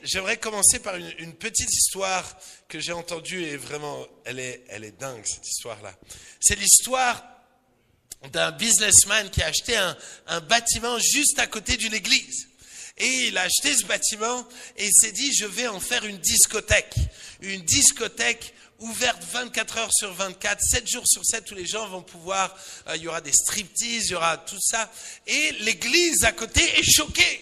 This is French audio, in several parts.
j'aimerais commencer par une petite histoire que j'ai entendue et vraiment, elle est dingue cette histoire-là. C'est l'histoire d'un businessman qui a acheté un bâtiment juste à côté d'une église. Et il a acheté ce bâtiment et il s'est dit, je vais en faire une discothèque. Une discothèque ouverte 24 heures sur 24, 7 jours sur 7, où les gens vont pouvoir, il y aura des striptease, il y aura tout ça. Et l'église à côté est choquée.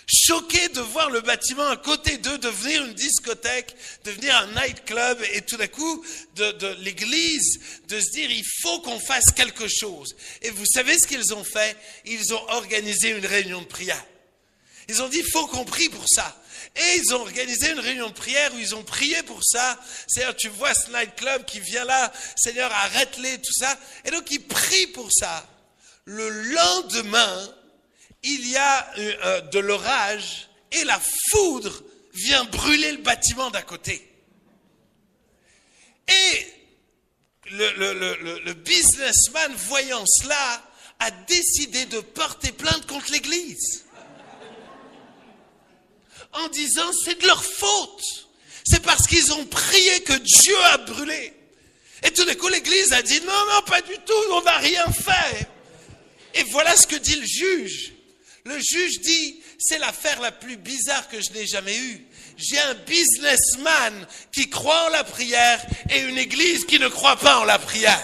Choquée de voir le bâtiment à côté d'eux devenir une discothèque, devenir un nightclub, et tout d'un coup, de l'église, de se dire, il faut qu'on fasse quelque chose. Et vous savez ce qu'ils ont fait? Ils ont organisé une réunion de prière. Ils ont dit, il faut qu'on prie pour ça. Et ils ont organisé une réunion de prière où ils ont prié pour ça. C'est-à-dire, tu vois ce nightclub qui vient là, Seigneur, arrête-les, tout ça. Et donc, ils prient pour ça. Le lendemain, il y a de l'orage et la foudre vient brûler le bâtiment d'à côté. Et le businessman, voyant cela, a décidé de porter plainte contre l'église. En disant, c'est de leur faute. C'est parce qu'ils ont prié que Dieu a brûlé. Et tout d'un coup, l'église a dit, non, pas du tout, on n'a rien fait. Et voilà ce que dit le juge. Le juge dit, c'est l'affaire la plus bizarre que je n'ai jamais eue. J'ai un businessman qui croit en la prière et une église qui ne croit pas en la prière.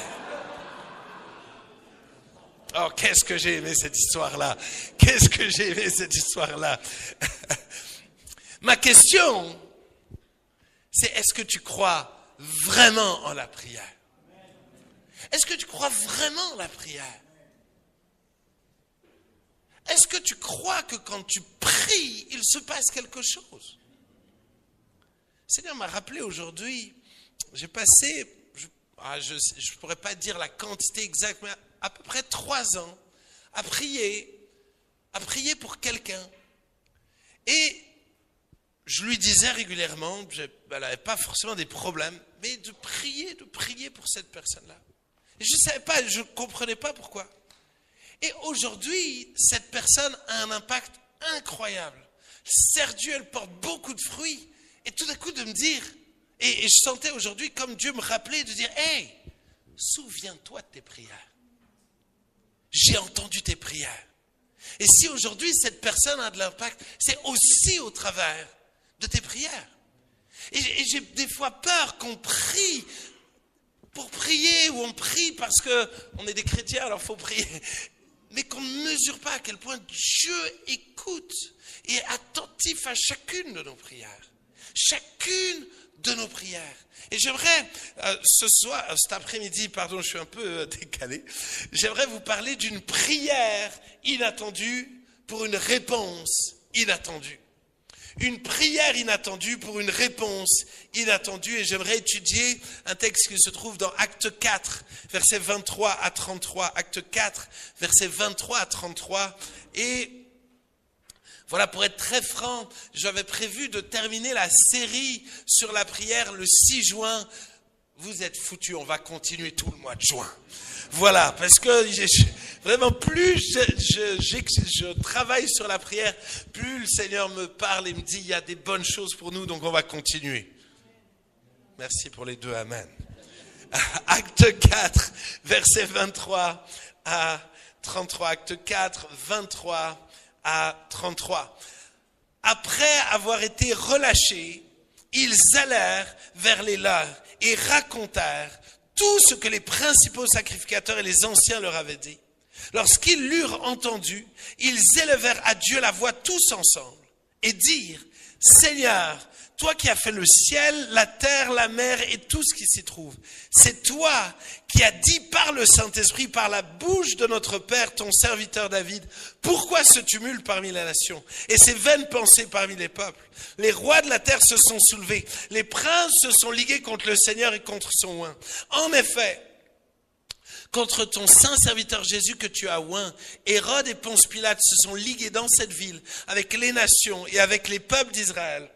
Oh, qu'est-ce que j'ai aimé cette histoire-là. Qu'est-ce que j'ai aimé cette histoire-là. Ma question, c'est est-ce que tu crois vraiment en la prière? Est-ce que tu crois vraiment en la prière? Est-ce que tu crois que quand tu pries, il se passe quelque chose? Le Seigneur m'a rappelé aujourd'hui, j'ai passé, je ne pourrais pas dire la quantité exacte, mais à peu près 3 ans à prier pour quelqu'un. Et je lui disais régulièrement, elle n'avait pas forcément des problèmes, mais de prier pour cette personne-là. Et je ne savais pas, je ne comprenais pas pourquoi. Et aujourd'hui, cette personne a un impact incroyable. Sert Dieu, elle porte beaucoup de fruits. Et tout d'un coup de me dire, et je sentais aujourd'hui comme Dieu me rappelait de dire, hey, souviens-toi de tes prières. J'ai entendu tes prières. Et si aujourd'hui cette personne a de l'impact, c'est aussi au travers de tes prières. Et j'ai des fois peur qu'on prie pour prier, ou on prie parce qu'on est des chrétiens, alors il faut prier. Mais qu'on ne mesure pas à quel point Dieu écoute et est attentif à chacune de nos prières. Chacune de nos prières. Et j'aimerais, cet après-midi, pardon, je suis un peu décalé, j'aimerais vous parler d'une prière inattendue pour une réponse inattendue. Une prière inattendue pour une réponse inattendue. Et j'aimerais étudier un texte qui se trouve dans Acte 4, versets 23 à 33. Acte 4, versets 23 à 33. Et voilà, pour être très franc, j'avais prévu de terminer la série sur la prière le 6 juin. Vous êtes foutus, on va continuer tout le mois de juin. Voilà, parce que vraiment plus je travaille sur la prière, plus le Seigneur me parle et me dit il y a des bonnes choses pour nous, donc on va continuer. Merci pour les 2 amen. Acte 4, verset 23 à 33. Acte 4, 23 à 33. Après avoir été relâchés, ils allèrent vers les leurs et racontèrent tout ce que les principaux sacrificateurs et les anciens leur avaient dit. Lorsqu'ils l'eurent entendu, ils élevèrent à Dieu la voix tous ensemble et dirent, Seigneur, toi qui as fait le ciel, la terre, la mer et tout ce qui s'y trouve, c'est toi qui as dit par le Saint-Esprit, par la bouche de notre Père, ton serviteur David, pourquoi ce tumulte parmi les nations et ces vaines pensées parmi les peuples? Les rois de la terre se sont soulevés, les princes se sont ligués contre le Seigneur et contre son oint. En effet, contre ton saint serviteur Jésus que tu as oint, Hérode et Ponce Pilate se sont ligués dans cette ville avec les nations et avec les peuples d'Israël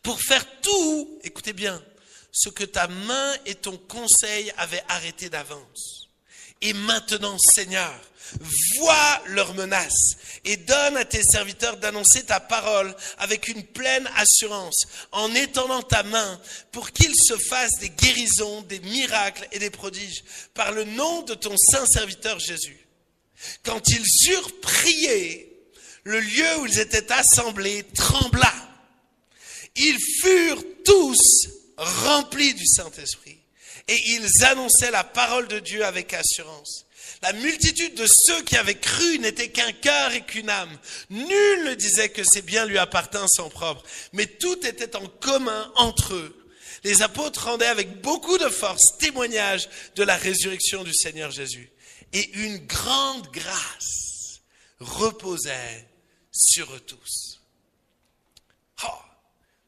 pour faire tout, écoutez bien, ce que ta main et ton conseil avaient arrêté d'avance. Et maintenant, Seigneur, vois leurs menaces et donne à tes serviteurs d'annoncer ta parole avec une pleine assurance, en étendant ta main pour qu'ils se fassent des guérisons, des miracles et des prodiges, par le nom de ton saint serviteur Jésus. Quand ils eurent prié, le lieu où ils étaient assemblés trembla. Ils furent tous remplis du Saint-Esprit et ils annonçaient la parole de Dieu avec assurance. La multitude de ceux qui avaient cru n'était qu'un cœur et qu'une âme. Nul ne disait que ses biens lui appartinssent en propre, mais tout était en commun entre eux. Les apôtres rendaient avec beaucoup de force témoignage de la résurrection du Seigneur Jésus. Et une grande grâce reposait sur eux tous. Oh,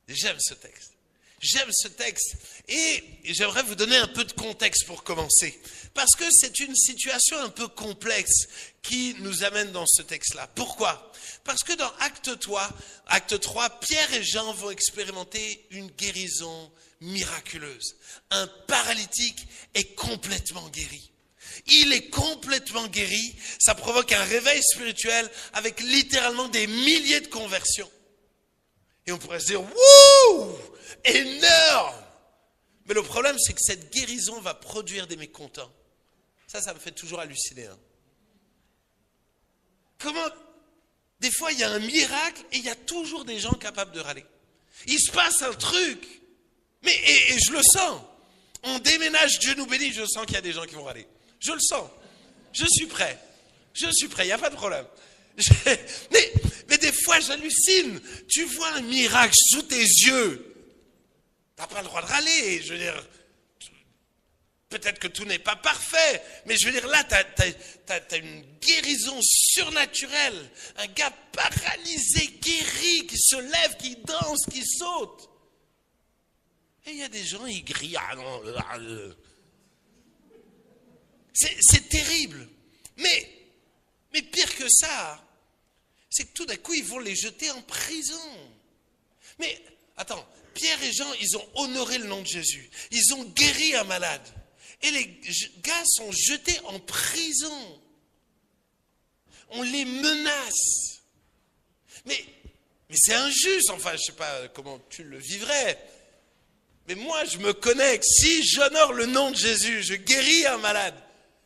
j'aime ce texte. J'aime ce texte et j'aimerais vous donner un peu de contexte pour commencer. Parce que c'est une situation un peu complexe qui nous amène dans ce texte-là. Pourquoi ? Parce que dans Acte 3, Pierre et Jean vont expérimenter une guérison miraculeuse. Un paralytique est complètement guéri. Il est complètement guéri. Ça provoque un réveil spirituel avec littéralement des milliers de conversions. Et on pourrait se dire, wouh, énorme. Mais le problème, c'est que cette guérison va produire des mécontents. Ça me fait toujours halluciner. Hein. Comment, des fois, il y a un miracle et il y a toujours des gens capables de râler. Il se passe un truc, mais et je le sens. On déménage, Dieu nous bénit, je sens qu'il y a des gens qui vont râler. Je le sens. Je suis prêt, il n'y a pas de problème. Mais des fois, j'hallucine. Tu vois un miracle sous tes yeux. Tu n'as pas le droit de râler. Je veux dire, peut-être que tout n'est pas parfait. Mais je veux dire, là, tu as une guérison surnaturelle. Un gars paralysé, guéri, qui se lève, qui danse, qui saute. Et il y a des gens, ils crient. Ah non, c'est terrible. Mais pire que ça, c'est que tout d'un coup, ils vont les jeter en prison. Mais, attends, Pierre et Jean, ils ont honoré le nom de Jésus. Ils ont guéri un malade. Et les gars sont jetés en prison. On les menace. Mais c'est injuste. Enfin, je ne sais pas comment tu le vivrais. Mais moi, je me connais que si j'honore le nom de Jésus, je guéris un malade,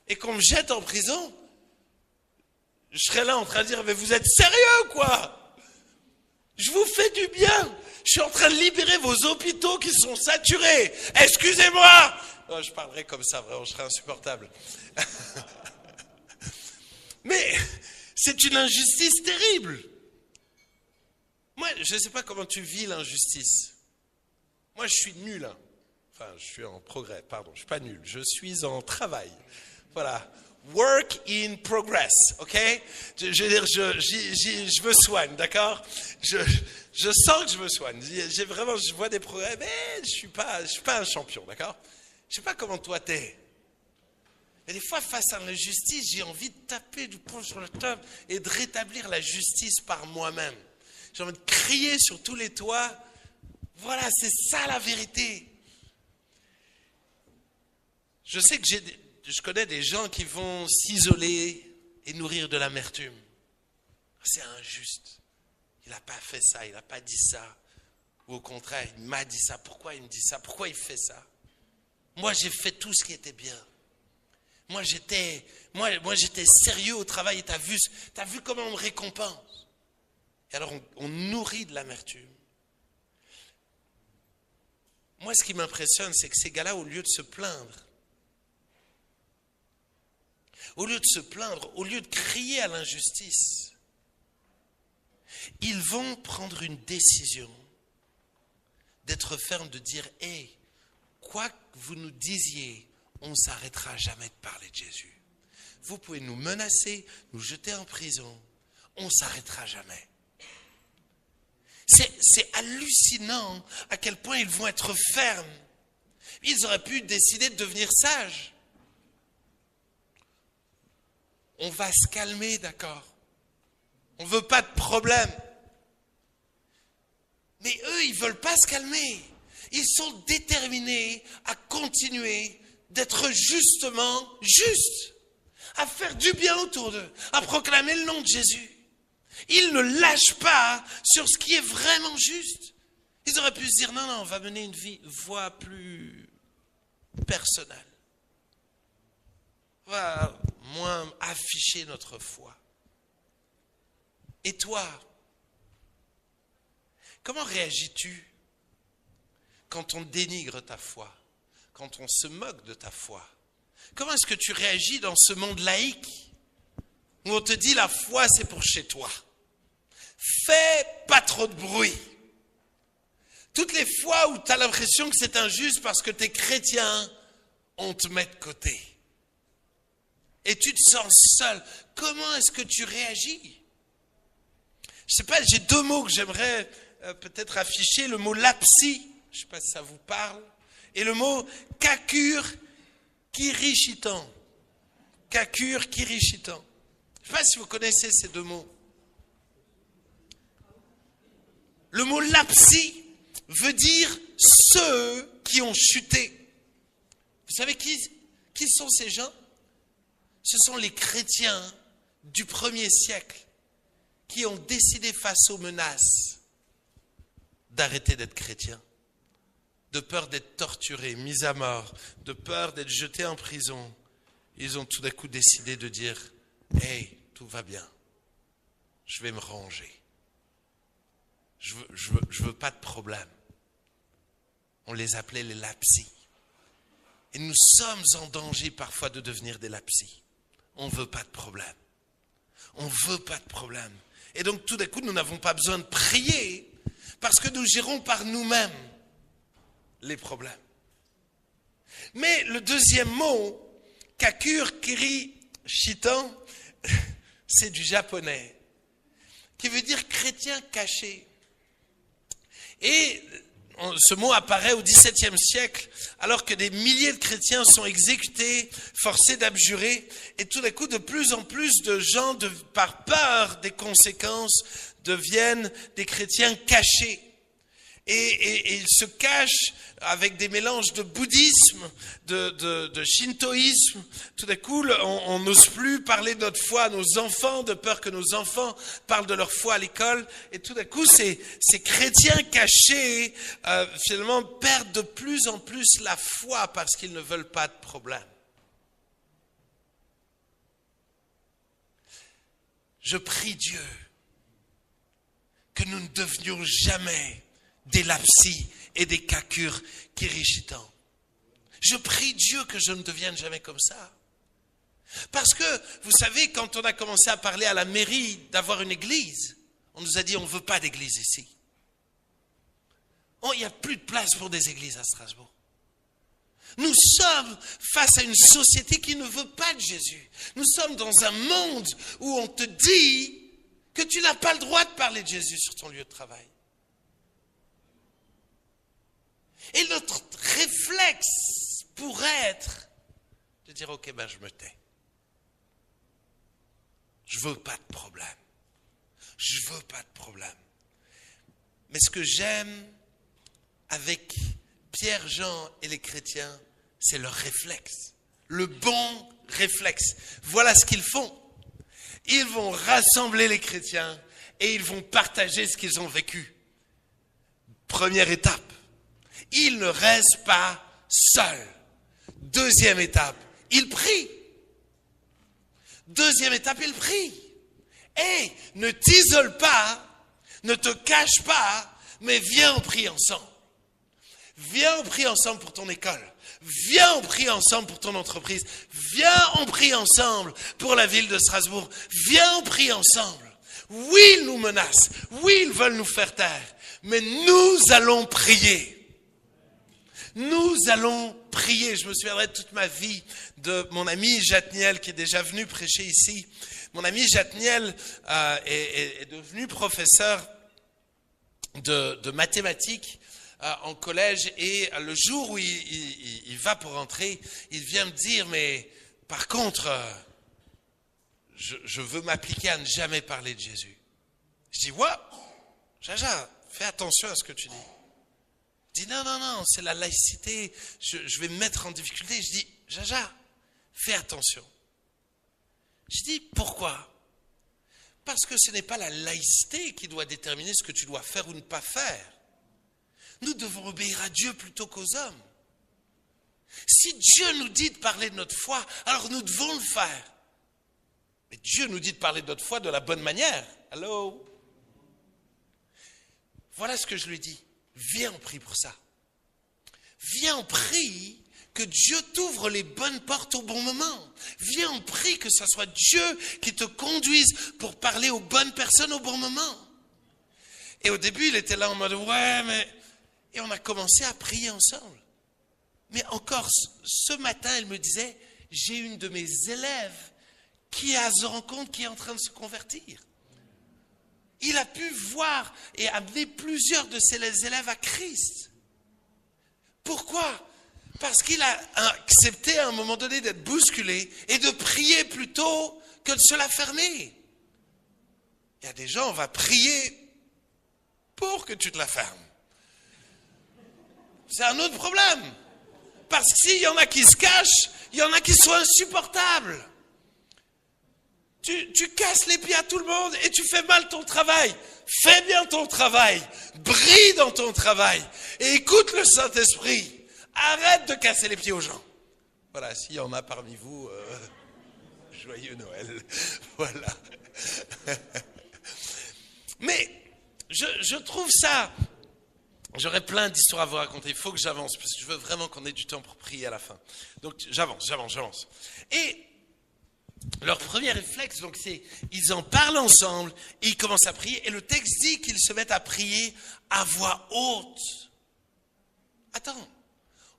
et qu'on me jette en prison, je serais là en train de dire, mais vous êtes sérieux, quoi? Je vous fais du bien. Je suis en train de libérer vos hôpitaux qui sont saturés. Excusez-moi. Oh, je parlerai comme ça, vraiment, je serais insupportable. Mais c'est une injustice terrible. Moi, je ne sais pas comment tu vis l'injustice. Moi, je suis nul. Hein. Enfin, je suis en progrès, pardon, je ne suis pas nul. Je suis en travail. Voilà. Work in progress, ok? Je veux dire, je me soigne, d'accord? Je sens que je me soigne. Je vois des progrès, mais je suis pas un champion, d'accord? Je sais pas comment toi t'es. Mais des fois, face à l'injustice, j'ai envie de taper du poing sur la table et de rétablir la justice par moi-même. J'ai envie de crier sur tous les toits. Voilà, c'est ça la vérité. Je sais que je connais des gens qui vont s'isoler et nourrir de l'amertume. C'est injuste. Il n'a pas fait ça, il n'a pas dit ça. Ou au contraire, il m'a dit ça. Pourquoi il me dit ça? Pourquoi il fait ça? Moi, j'ai fait tout ce qui était bien. Moi, j'étais sérieux au travail et t'as vu comment on me récompense. Et alors, on nourrit de l'amertume. Moi, ce qui m'impressionne, c'est que ces gars-là, au lieu de se plaindre, au lieu de crier à l'injustice, ils vont prendre une décision d'être ferme, de dire « Hey, quoi que vous nous disiez, on ne s'arrêtera jamais de parler de Jésus. Vous pouvez nous menacer, nous jeter en prison, on ne s'arrêtera jamais. » C'est hallucinant à quel point ils vont être fermes. Ils auraient pu décider de devenir sages. On va se calmer, d'accord? On ne veut pas de problème. Mais eux, ils ne veulent pas se calmer. Ils sont déterminés à continuer d'être justement justes. à faire du bien autour d'eux, à proclamer le nom de Jésus. Ils ne lâchent pas sur ce qui est vraiment juste. Ils auraient pu se dire, non, on va mener une voie plus personnelle. On va moins afficher notre foi. Et toi, comment réagis-tu quand on dénigre ta foi, quand on se moque de ta foi? Comment est-ce que tu réagis dans ce monde laïque où on te dit la foi c'est pour chez toi? Fais pas trop de bruit. Toutes les fois où tu as l'impression que c'est injuste parce que tu es chrétien, on te met de côté. Et tu te sens seul. Comment est-ce que tu réagis? Je sais pas, j'ai deux mots que j'aimerais peut-être afficher. Le mot lapsi, je ne sais pas si ça vous parle, et le mot kakur kirishitan. Kakur kirishitan. Je ne sais pas si vous connaissez ces deux mots. Le mot lapsi veut dire ceux qui ont chuté. Vous savez qui sont ces gens? Ce sont les chrétiens du 1er siècle qui ont décidé face aux menaces d'arrêter d'être chrétiens, de peur d'être torturés, mis à mort, de peur d'être jetés en prison. Ils ont tout d'un coup décidé de dire « Hey, tout va bien, je vais me ranger. Je veux pas de problème. » On les appelait les lapsis. Et nous sommes en danger parfois de devenir des lapsis. On ne veut pas de problème. On ne veut pas de problème. Et donc tout d'un coup, nous n'avons pas besoin de prier parce que nous gérons par nous-mêmes les problèmes. Mais le deuxième mot, kakur kiri shitan, c'est du japonais, qui veut dire chrétien caché. Et ce mot apparaît au XVIIe siècle, alors que des milliers de chrétiens sont exécutés, forcés d'abjurer, et tout d'un coup, de plus en plus de gens, par peur des conséquences, deviennent des chrétiens cachés. Et ils se cachent avec des mélanges de bouddhisme, de shintoïsme. Tout d'un coup, on n'ose plus parler de notre foi à nos enfants, de peur que nos enfants parlent de leur foi à l'école. Et tout d'un coup, ces chrétiens cachés, finalement, perdent de plus en plus la foi parce qu'ils ne veulent pas de problème. Je prie Dieu que nous ne devenions jamais des lapsis et des kakur kirishitans. Je prie Dieu que je ne devienne jamais comme ça. Parce que, vous savez, quand on a commencé à parler à la mairie d'avoir une église, on nous a dit on ne veut pas d'église ici. Il n'y a plus de place pour des églises à Strasbourg. Nous sommes face à une société qui ne veut pas de Jésus. Nous sommes dans un monde où on te dit que tu n'as pas le droit de parler de Jésus sur ton lieu de travail. Et notre réflexe pourrait être de dire, ok, je me tais. Je veux pas de problème. Je veux pas de problème. Mais ce que j'aime avec Pierre, Jean et les chrétiens, c'est leur réflexe. Le bon réflexe. Voilà ce qu'ils font. Ils vont rassembler les chrétiens et ils vont partager ce qu'ils ont vécu. Première étape. Ils ne restent pas seuls. Deuxième étape, ils prient. Deuxième étape, ils prient. Et ne t'isole pas, ne te cache pas, mais viens, on prie ensemble. Viens, on prie ensemble pour ton école. Viens, on prie ensemble pour ton entreprise. Viens, on prie ensemble pour la ville de Strasbourg. Viens, on prie ensemble. Oui, ils nous menacent. Oui, ils veulent nous faire taire. Mais nous allons prier. Nous allons prier. Je me souviendrai toute ma vie de mon ami Jatniel qui est déjà venu prêcher ici. Mon ami Jatniel est devenu professeur de mathématiques en collège et le jour où il va pour rentrer, il vient me dire, mais par contre, je veux m'appliquer à ne jamais parler de Jésus. Je dis, ouais, Jaja, fais attention à ce que tu dis. Il dit, non, c'est la laïcité, je vais me mettre en difficulté. Je dis, Jaja, fais attention. Je dis, pourquoi? Parce que ce n'est pas la laïcité qui doit déterminer ce que tu dois faire ou ne pas faire. Nous devons obéir à Dieu plutôt qu'aux hommes. Si Dieu nous dit de parler de notre foi, alors nous devons le faire. Mais Dieu nous dit de parler de notre foi de la bonne manière. Allô? Voilà ce que je lui dis. Viens, on prie pour ça. Viens, on prie que Dieu t'ouvre les bonnes portes au bon moment. Viens, on prie que ce soit Dieu qui te conduise pour parler aux bonnes personnes au bon moment. Et au début, il était là en mode, ouais, mais... Et on a commencé à prier ensemble. Mais encore, ce matin, elle me disait, j'ai une de mes élèves qui est à ce rencontre, qui est en train de se convertir. Il a pu voir et amener plusieurs de ses élèves à Christ. Pourquoi? Parce qu'il a accepté à un moment donné d'être bousculé et de prier plutôt que de se la fermer. Il y a des gens, on va prier pour que tu te la fermes. C'est un autre problème. Parce que s'il y en a qui se cachent, il y en a qui sont insupportables. Tu casses les pieds à tout le monde et tu fais mal ton travail. Fais bien ton travail. Brille dans ton travail. Et écoute le Saint-Esprit. Arrête de casser les pieds aux gens. Voilà, s'il y en a parmi vous, joyeux Noël. Voilà. Mais je trouve ça... J'aurais plein d'histoires à vous raconter. Il faut que j'avance parce que je veux vraiment qu'on ait du temps pour prier à la fin. Donc j'avance. Et leur premier réflexe, donc c'est, ils en parlent ensemble, et ils commencent à prier. Et le texte dit qu'ils se mettent à prier à voix haute. Attends,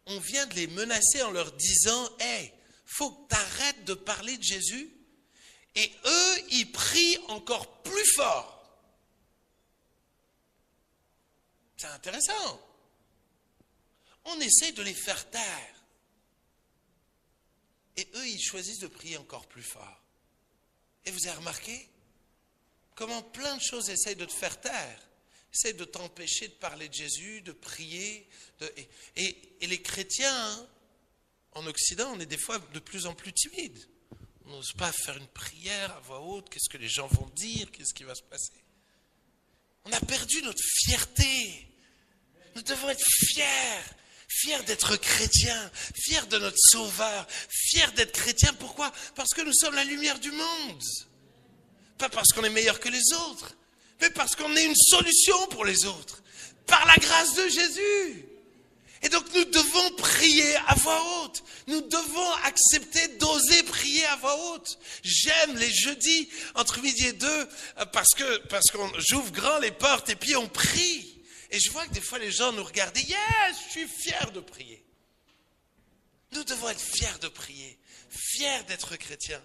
on vient de les menacer en leur disant, hey, faut que tu arrêtes de parler de Jésus. Et eux, ils prient encore plus fort. C'est intéressant. On essaie de les faire taire. Et eux, ils choisissent de prier encore plus fort. Et vous avez remarqué comment plein de choses essayent de te faire taire. Essayent de t'empêcher de parler de Jésus, de prier. Et les chrétiens, en Occident, on est des fois de plus en plus timides. On n'ose pas faire une prière à voix haute. Qu'est-ce que les gens vont dire? Qu'est-ce qui va se passer? On a perdu notre fierté. Nous devons être fiers d'être chrétiens, fiers de notre Sauveur, fiers d'être chrétiens. Pourquoi? Parce que nous sommes la lumière du monde. Pas parce qu'on est meilleur que les autres, mais parce qu'on est une solution pour les autres, par la grâce de Jésus. Et donc nous devons prier à voix haute. Nous devons accepter d'oser prier à voix haute. J'aime les jeudis entre midi et 2 parce qu'on j'ouvre grand les portes et puis on prie. Et je vois que des fois les gens nous regardent. Yes, je suis fier de prier. Nous devons être fiers de prier, fiers d'être chrétiens.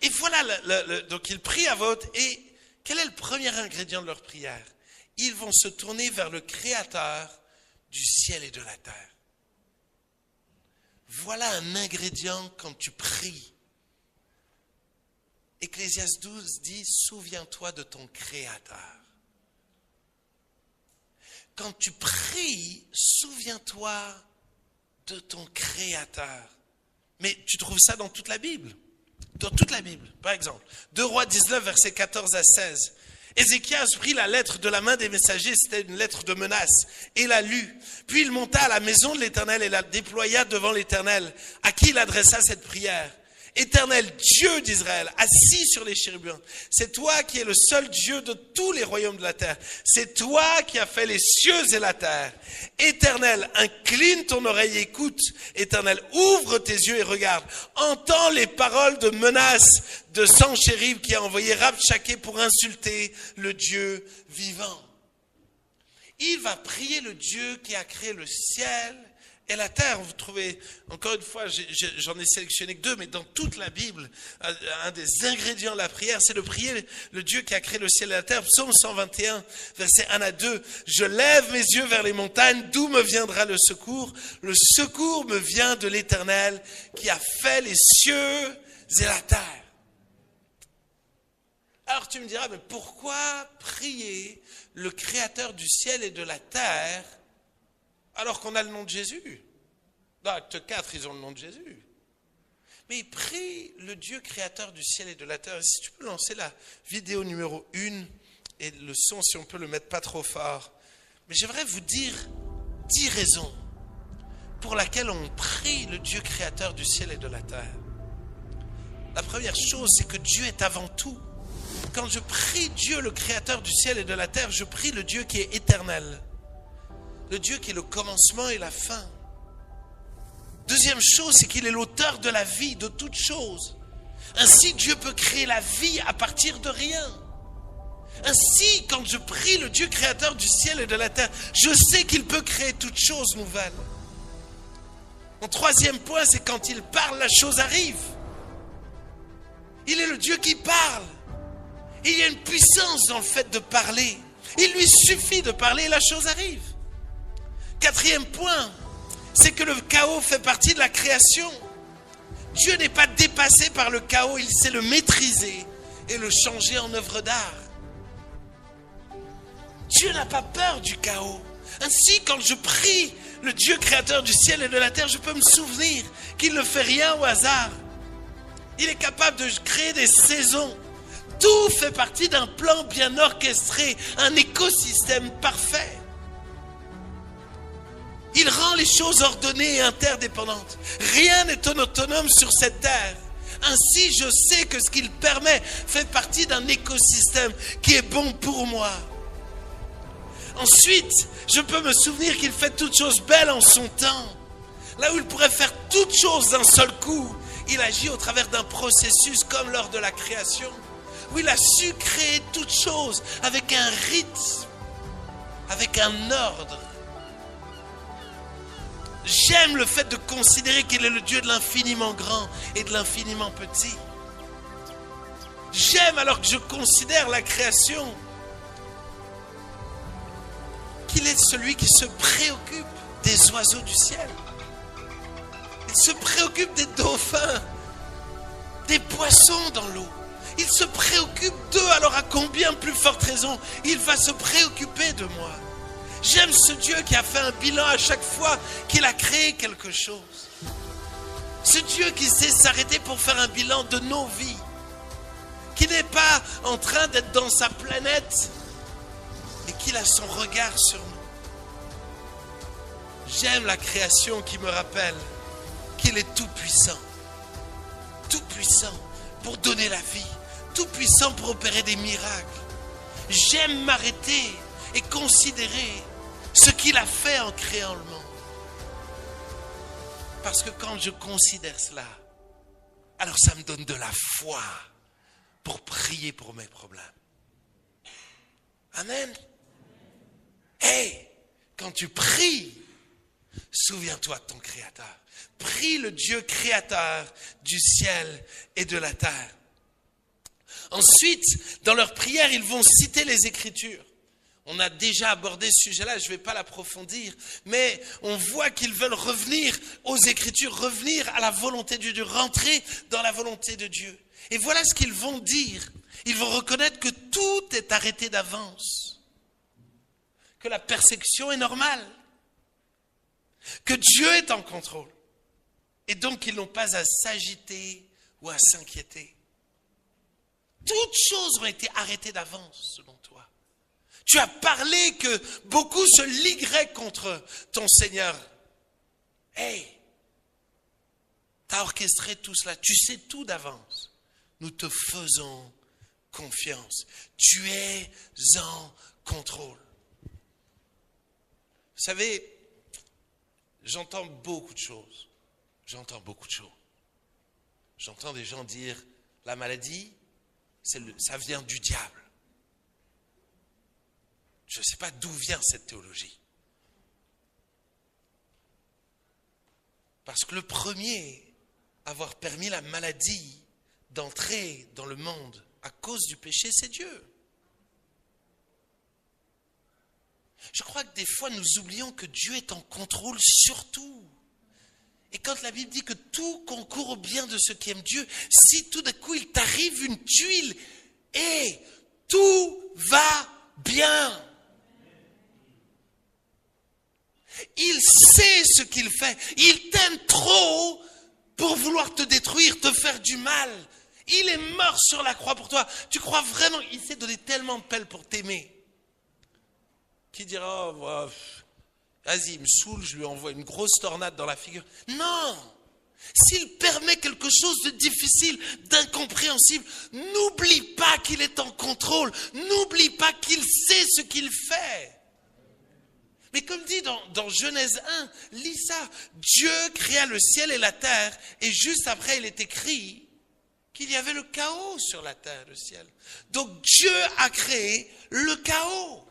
Et voilà, donc ils prient à voix haute. Et quel est le premier ingrédient de leur prière? Ils vont se tourner vers le Créateur du ciel et de la terre. Voilà un ingrédient quand tu pries. Ecclésiaste 12 dit, souviens-toi de ton Créateur. Quand tu pries, souviens-toi de ton Créateur. Mais tu trouves ça dans toute la Bible. Dans toute la Bible, par exemple. 2 Rois 19, versets 14 à 16. Ézéchias prit la lettre de la main des messagers, c'était une lettre de menace, et la lut. Puis il monta à la maison de l'Éternel et la déploya devant l'Éternel, à qui il adressa cette prière. Éternel, Dieu d'Israël, assis sur les chérubins, c'est toi qui es le seul Dieu de tous les royaumes de la terre. C'est toi qui as fait les cieux et la terre. Éternel, incline ton oreille et écoute. Éternel, ouvre tes yeux et regarde. Entends les paroles de menace de Sanchérib qui a envoyé Rabtchaké pour insulter le Dieu vivant. Il va prier le Dieu qui a créé le ciel et la terre. Vous trouvez, encore une fois, j'en ai sélectionné que 2, mais dans toute la Bible, un des ingrédients de la prière, c'est de prier le Dieu qui a créé le ciel et la terre. Psaume 121, versets 1 à 2. Je lève mes yeux vers les montagnes, d'où me viendra le secours? Le secours me vient de l'Éternel qui a fait les cieux et la terre. Alors tu me diras, mais pourquoi prier le Créateur du ciel et de la terre alors qu'on a le nom de Jésus? Dans Acte 4, ils ont le nom de Jésus. Mais il prie le Dieu créateur du ciel et de la terre. Et si tu peux lancer la vidéo numéro 1 et le son, si on peut le mettre pas trop fort. Mais j'aimerais vous dire 10 raisons pour lesquelles on prie le Dieu créateur du ciel et de la terre. La première chose, c'est que Dieu est avant tout. Quand je prie Dieu, le créateur du ciel et de la terre, je prie le Dieu qui est éternel. Le Dieu qui est le commencement et la fin. Deuxième chose, c'est qu'il est l'auteur de la vie, de toutes choses. Ainsi, Dieu peut créer la vie à partir de rien. Ainsi, quand je prie le Dieu créateur du ciel et de la terre, je sais qu'il peut créer toutes choses nouvelles. Mon troisième point, c'est quand il parle, la chose arrive. Il est le Dieu qui parle. Il y a une puissance dans le fait de parler. Il lui suffit de parler et la chose arrive. Quatrième point, c'est que le chaos fait partie de la création. Dieu n'est pas dépassé par le chaos, il sait le maîtriser et le changer en œuvre d'art. Dieu n'a pas peur du chaos. Ainsi, quand je prie le Dieu créateur du ciel et de la terre, je peux me souvenir qu'il ne fait rien au hasard. Il est capable de créer des saisons. Tout fait partie d'un plan bien orchestré, un écosystème parfait. Il rend les choses ordonnées et interdépendantes. Rien n'est autonome sur cette terre. Ainsi, je sais que ce qu'il permet fait partie d'un écosystème qui est bon pour moi. Ensuite, je peux me souvenir qu'il fait toutes choses belles en son temps. Là où il pourrait faire toutes choses d'un seul coup, il agit au travers d'un processus comme lors de la création, où il a su créer toutes choses avec un rythme, avec un ordre. J'aime le fait de considérer qu'il est le Dieu de l'infiniment grand et de l'infiniment petit. J'aime alors que je considère la création qu'il est celui qui se préoccupe des oiseaux du ciel. Il se préoccupe des dauphins, des poissons dans l'eau. Il se préoccupe d'eux, alors à combien plus forte raison il va se préoccuper de moi. J'aime ce Dieu qui a fait un bilan à chaque fois qu'il a créé quelque chose. Ce Dieu qui sait s'arrêter pour faire un bilan de nos vies. Qui n'est pas en train d'être dans sa planète, mais qu'il a son regard sur nous. J'aime la création qui me rappelle qu'il est tout puissant. Tout puissant pour donner la vie. Tout puissant pour opérer des miracles. J'aime m'arrêter et considérer ce qu'il a fait en créant le monde. Parce que quand je considère cela, alors ça me donne de la foi pour prier pour mes problèmes. Amen. Hey, quand tu pries, souviens-toi de ton Créateur. Prie le Dieu créateur du ciel et de la terre. Ensuite, dans leur prière, ils vont citer les Écritures. On a déjà abordé ce sujet-là, je ne vais pas l'approfondir, mais on voit qu'ils veulent revenir aux Écritures, revenir à la volonté de Dieu, rentrer dans la volonté de Dieu. Et voilà ce qu'ils vont dire. Ils vont reconnaître que tout est arrêté d'avance, que la persécution est normale, que Dieu est en contrôle, et donc ils n'ont pas à s'agiter ou à s'inquiéter. Toutes choses ont été arrêtées d'avance, selon toi. Tu as parlé que beaucoup se ligueraient contre ton Seigneur. Hey, tu as orchestré tout cela. Tu sais tout d'avance. Nous te faisons confiance. Tu es en contrôle. Vous savez, j'entends beaucoup de choses. J'entends des gens dire, la maladie, ça vient du diable. Je ne sais pas d'où vient cette théologie. Parce que le premier à avoir permis la maladie d'entrer dans le monde à cause du péché, c'est Dieu. Je crois que des fois nous oublions que Dieu est en contrôle sur tout. Et quand la Bible dit que tout concourt au bien de ceux qui aiment Dieu, si tout d'un coup il t'arrive une tuile et tout va bien. Il sait ce qu'il fait. Il t'aime trop pour vouloir te détruire, te faire du mal. Il est mort sur la croix pour toi. Tu crois vraiment, il s'est donné tellement de pelles pour t'aimer. Qui dira, oh, vas-y, il me saoule, je lui envoie une grosse tornade dans la figure. Non! S'il permet quelque chose de difficile, d'incompréhensible, n'oublie pas qu'il est en contrôle. N'oublie pas qu'il sait ce qu'il fait. Mais comme dit dans Genèse 1, lis ça. Dieu créa le ciel et la terre, et juste après il est écrit qu'il y avait le chaos sur la terre, le ciel. Donc Dieu a créé le chaos.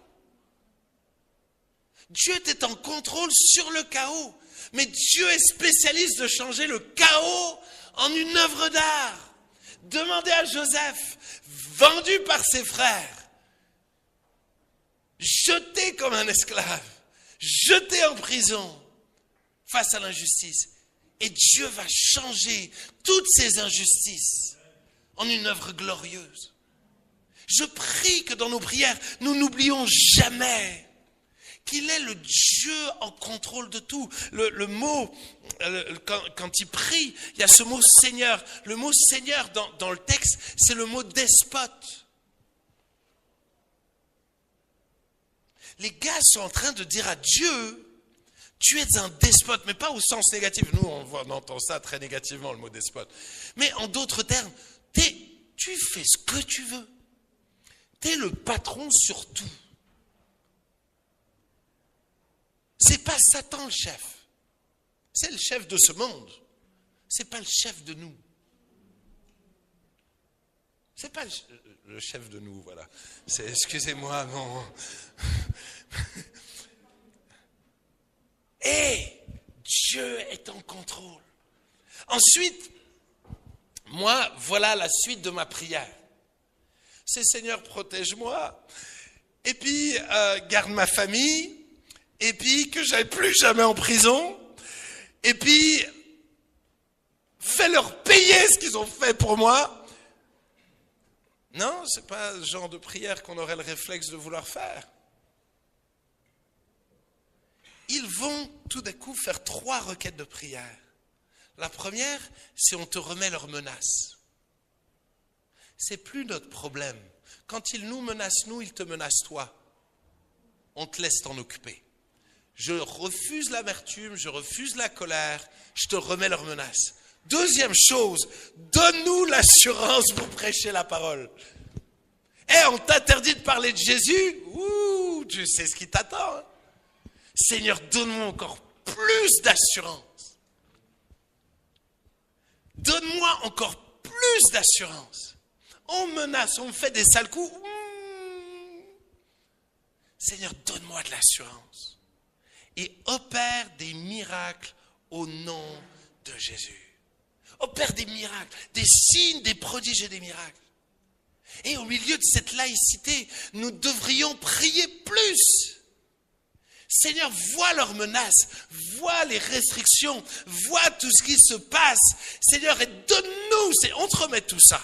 Dieu était en contrôle sur le chaos. Mais Dieu est spécialiste de changer le chaos en une œuvre d'art. Demandez à Joseph, vendu par ses frères, jeté comme un esclave, jeté en prison face à l'injustice. Et Dieu va changer toutes ces injustices en une œuvre glorieuse. Je prie que dans nos prières, nous n'oublions jamais qu'il est le Dieu en contrôle de tout. Le mot, quand il prie, il y a ce mot Seigneur. Le mot Seigneur dans le texte, c'est le mot despote. Les gars sont en train de dire à Dieu, tu es un despote, mais pas au sens négatif. Nous, on entend ça très négativement, le mot despote. Mais en d'autres termes, tu fais ce que tu veux. Tu es le patron sur tout. C'est pas Satan le chef. C'est le chef de ce monde. C'est pas le chef de nous. C'est pas le chef de nous, voilà. Excusez-moi, non. Et Dieu est en contrôle. Ensuite, moi, voilà la suite de ma prière. C'est Seigneur, protège-moi. Et puis, garde ma famille. Et puis, que j'aille plus jamais en prison. Et puis, fais-leur payer ce qu'ils ont fait pour moi. Non, c'est pas le genre de prière qu'on aurait le réflexe de vouloir faire. Ils vont tout d'un coup faire 3 requêtes de prière. La première, c'est on te remet leurs menaces. C'est plus notre problème. Quand ils nous menacent, nous, ils te menacent toi. On te laisse t'en occuper. Je refuse l'amertume, je refuse la colère, je te remets leurs menaces. Deuxième chose, donne-nous l'assurance pour prêcher la parole. On t'interdit de parler de Jésus? Ouh, tu sais ce qui t'attend. Hein? Seigneur, donne-moi encore plus d'assurance. Donne-moi encore plus d'assurance. On menace, on me fait des sales coups. Seigneur, donne-moi de l'assurance. Et opère des miracles au nom de Jésus. Opère des miracles, des signes, des prodiges et des miracles. Et au milieu de cette laïcité, nous devrions prier plus. Seigneur, vois leurs menaces, vois les restrictions, vois tout ce qui se passe. Seigneur, et donne-nous, on te remet tout ça.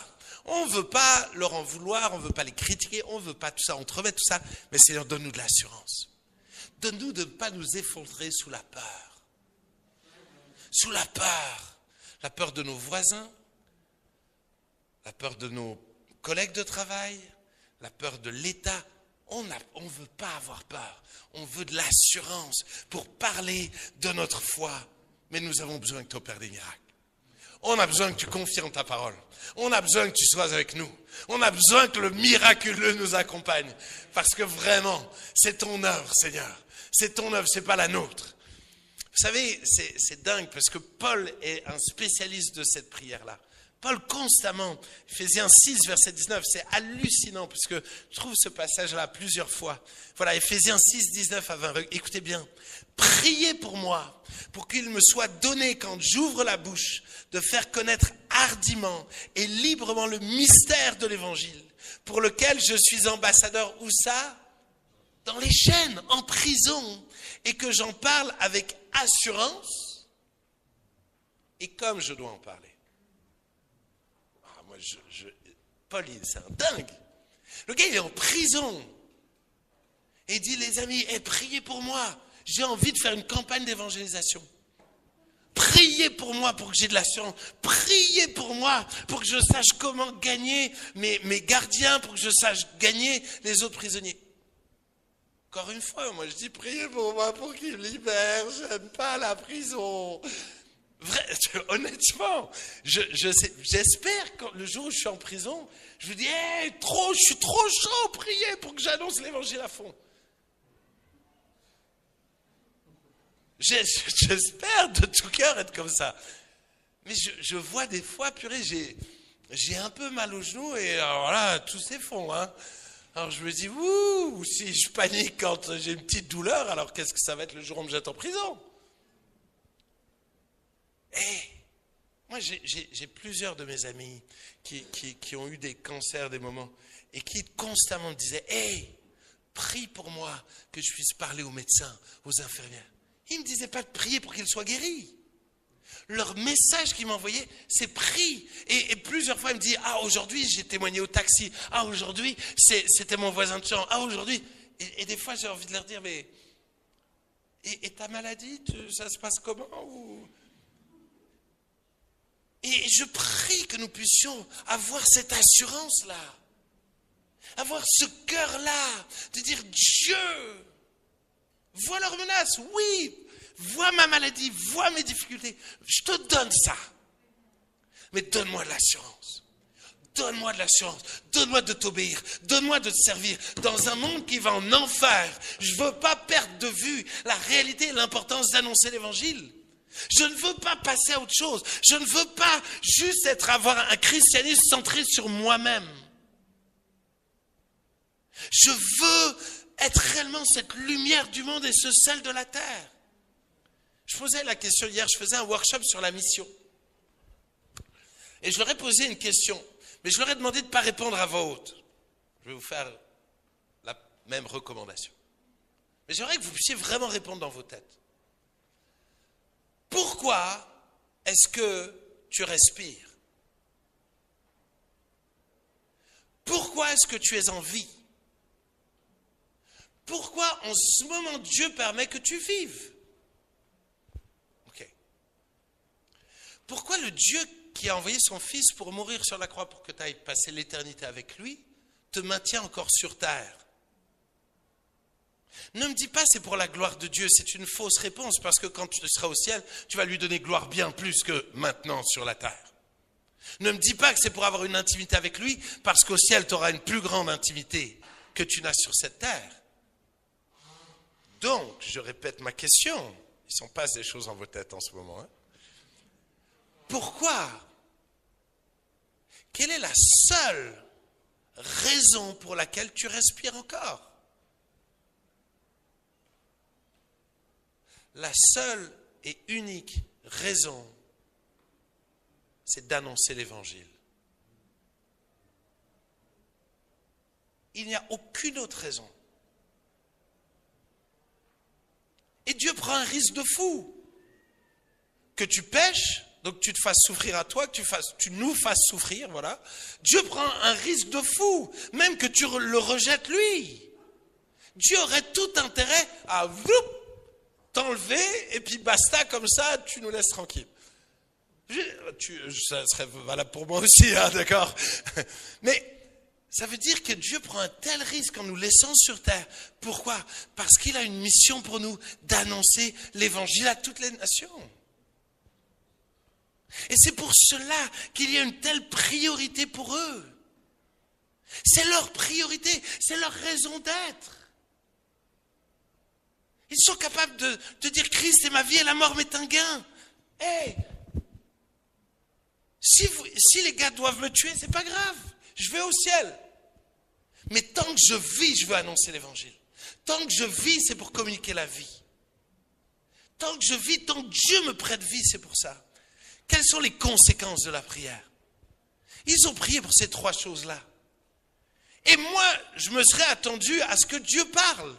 On ne veut pas leur en vouloir, on ne veut pas les critiquer, on ne veut pas tout ça, on te remet tout ça. Mais Seigneur, donne-nous de l'assurance. Donne-nous de ne pas nous effondrer sous la peur. Sous la peur de nos voisins, la peur de nos collègues de travail, la peur de l'État. On ne veut pas avoir peur, on veut de l'assurance pour parler de notre foi. Mais nous avons besoin que tu opères des miracles. On a besoin que tu confirmes ta parole. On a besoin que tu sois avec nous. On a besoin que le miraculeux nous accompagne. Parce que vraiment, c'est ton œuvre, Seigneur. C'est ton œuvre, c'est pas la nôtre. Vous savez, c'est dingue parce que Paul est un spécialiste de cette prière-là. Paul constamment, Éphésiens 6, verset 19, c'est hallucinant parce que je trouve ce passage-là plusieurs fois. Voilà, Éphésiens 6, 19 à 20, écoutez bien. Priez pour moi, pour qu'il me soit donné quand j'ouvre la bouche, de faire connaître hardiment et librement le mystère de l'évangile, pour lequel je suis ambassadeur. Où ça? Dans les chaînes, en prison, et que j'en parle avec assurance, et comme je dois en parler. Paul, c'est un dingue. Le gars, il est en prison. Et il dit, les amis, priez pour moi. J'ai envie de faire une campagne d'évangélisation. Priez pour moi pour que j'ai de l'assurance. Priez pour moi pour que je sache comment gagner mes gardiens, pour que je sache gagner les autres prisonniers. Encore une fois, moi je dis priez pour moi pour qu'il me libère. J'aime pas la prison. Vrai, honnêtement, j'espère que le jour où je suis en prison, je vous dis, hey, je suis trop chaud, priez pour que j'annonce l'évangile à fond. J'espère de tout cœur être comme ça. Mais je vois des fois, purée, j'ai un peu mal aux genoux et alors là, tout s'effondre. Hein. Alors je me dis, ouh, si je panique quand j'ai une petite douleur, alors qu'est-ce que ça va être le jour où on me jette en prison? Moi, j'ai plusieurs de mes amis qui ont eu des cancers, des moments, et qui constamment me disaient, hey, prie pour moi que je puisse parler aux médecins, aux infirmières. Ils ne me disaient pas de prier pour qu'ils soient guéris. Leur message qu'ils m'envoyaient, c'est prie. Et plusieurs fois, ils me disent, ah, aujourd'hui, j'ai témoigné au taxi. Ah, aujourd'hui, c'était mon voisin de chambre. Ah, aujourd'hui. Et des fois, j'ai envie de leur dire, mais, et ta maladie, ça se passe comment ou... Et je prie que nous puissions avoir cette assurance-là. Avoir ce cœur-là, de dire, Dieu, vois leurs menaces, oui, vois ma maladie, vois mes difficultés, je te donne ça. Mais donne-moi de l'assurance. Donne-moi de l'assurance. Donne-moi de t'obéir. Donne-moi de te servir. Dans un monde qui va en enfer, je ne veux pas perdre de vue la réalité et l'importance d'annoncer l'évangile. Je ne veux pas passer à autre chose. Je ne veux pas juste avoir un christianisme centré sur moi-même. Je veux être réellement cette lumière du monde et ce sel de la terre. Je posais la question hier, je faisais un workshop sur la mission. Et je leur ai posé une question, mais je leur ai demandé de ne pas répondre à voix haute. Je vais vous faire la même recommandation. Mais j'aimerais que vous puissiez vraiment répondre dans vos têtes. Pourquoi est-ce que tu respires? Pourquoi est-ce que tu es en vie? Pourquoi en ce moment Dieu permet que tu vives? Ok. Pourquoi le Dieu qui a envoyé son Fils pour mourir sur la croix pour que tu ailles passer l'éternité avec lui te maintient encore sur terre? Ne me dis pas c'est pour la gloire de Dieu, c'est une fausse réponse parce que quand tu seras au ciel, tu vas lui donner gloire bien plus que maintenant sur la terre. Ne me dis pas que c'est pour avoir une intimité avec lui parce qu'au ciel tu auras une plus grande intimité que tu n'as sur cette terre. Donc, je répète ma question, il s'en passe des choses en vos têtes en ce moment. Hein? Pourquoi? Quelle est la seule raison pour laquelle tu respires encore? La seule et unique raison, c'est d'annoncer l'évangile. Il n'y a aucune autre raison. Et Dieu prend un risque de fou. Que tu pêches, donc tu te fasses souffrir à toi, que tu nous fasses souffrir, voilà. Dieu prend un risque de fou, même que tu le rejettes lui. Dieu aurait tout intérêt à t'enlever et puis basta, comme ça, tu nous laisses tranquille. Ça serait valable pour moi aussi, hein, d'accord? Mais ça veut dire que Dieu prend un tel risque en nous laissant sur terre. Pourquoi? Parce qu'il a une mission pour nous d'annoncer l'évangile à toutes les nations. Et c'est pour cela qu'il y a une telle priorité pour eux. C'est leur priorité, c'est leur raison d'être. Ils sont capables de dire Christ est ma vie et la mort m'est un gain. Hey, si les gars doivent me tuer, c'est pas grave. Je vais au ciel. Mais tant que je vis, je veux annoncer l'évangile. Tant que je vis, c'est pour communiquer la vie. Tant que je vis, tant que Dieu me prête vie, c'est pour ça. Quelles sont les conséquences de la prière? Ils ont prié pour ces trois choses-là. Et moi, je me serais attendu à ce que Dieu parle.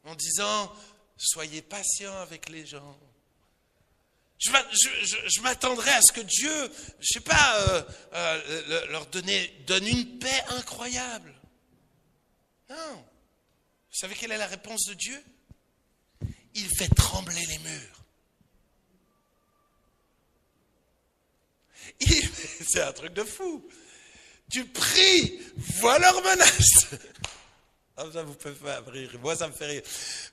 En disant, soyez patient avec les gens. Je m'attendrais à ce que Dieu, je sais pas, leur donne une paix incroyable. Non. Vous savez quelle est la réponse de Dieu? Il fait trembler les murs. C'est un truc de fou. Tu pries, vois leur menace. Ah, ça vous fait rire, moi ça me fait rire.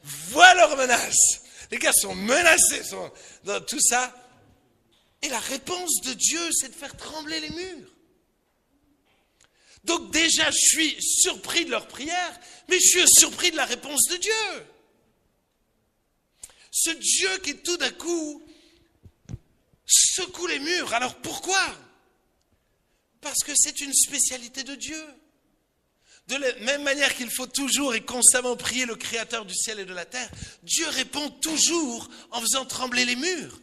Vois leur menace. Les gars sont menacés, sont dans tout ça. Et la réponse de Dieu, c'est de faire trembler les murs. Donc déjà, je suis surpris de leur prière, mais je suis surpris de la réponse de Dieu. Ce Dieu qui tout d'un coup secoue les murs. Alors pourquoi? Parce que c'est une spécialité de Dieu. De la même manière qu'il faut toujours et constamment prier le Créateur du ciel et de la terre, Dieu répond toujours en faisant trembler les murs.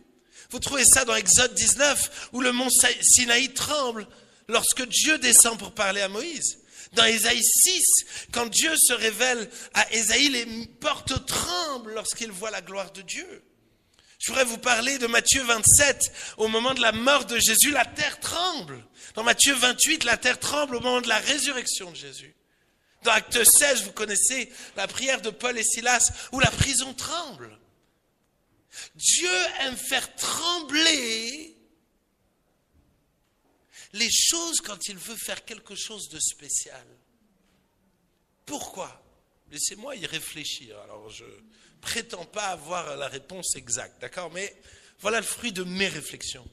Vous trouvez ça dans Exode 19, où le mont Sinaï tremble lorsque Dieu descend pour parler à Moïse. Dans Ésaïe 6, quand Dieu se révèle à Ésaïe, les portes tremblent lorsqu'il voit la gloire de Dieu. Je voudrais vous parler de Matthieu 27. Au moment de la mort de Jésus, la terre tremble. Dans Matthieu 28, la terre tremble au moment de la résurrection de Jésus. Dans Acte 16, vous connaissez la prière de Paul et Silas, où la prison tremble. Dieu aime faire trembler les choses quand il veut faire quelque chose de spécial. Pourquoi? Laissez-moi y réfléchir. Alors, je prétends pas avoir la réponse exacte, d'accord? Mais voilà le fruit de mes réflexions.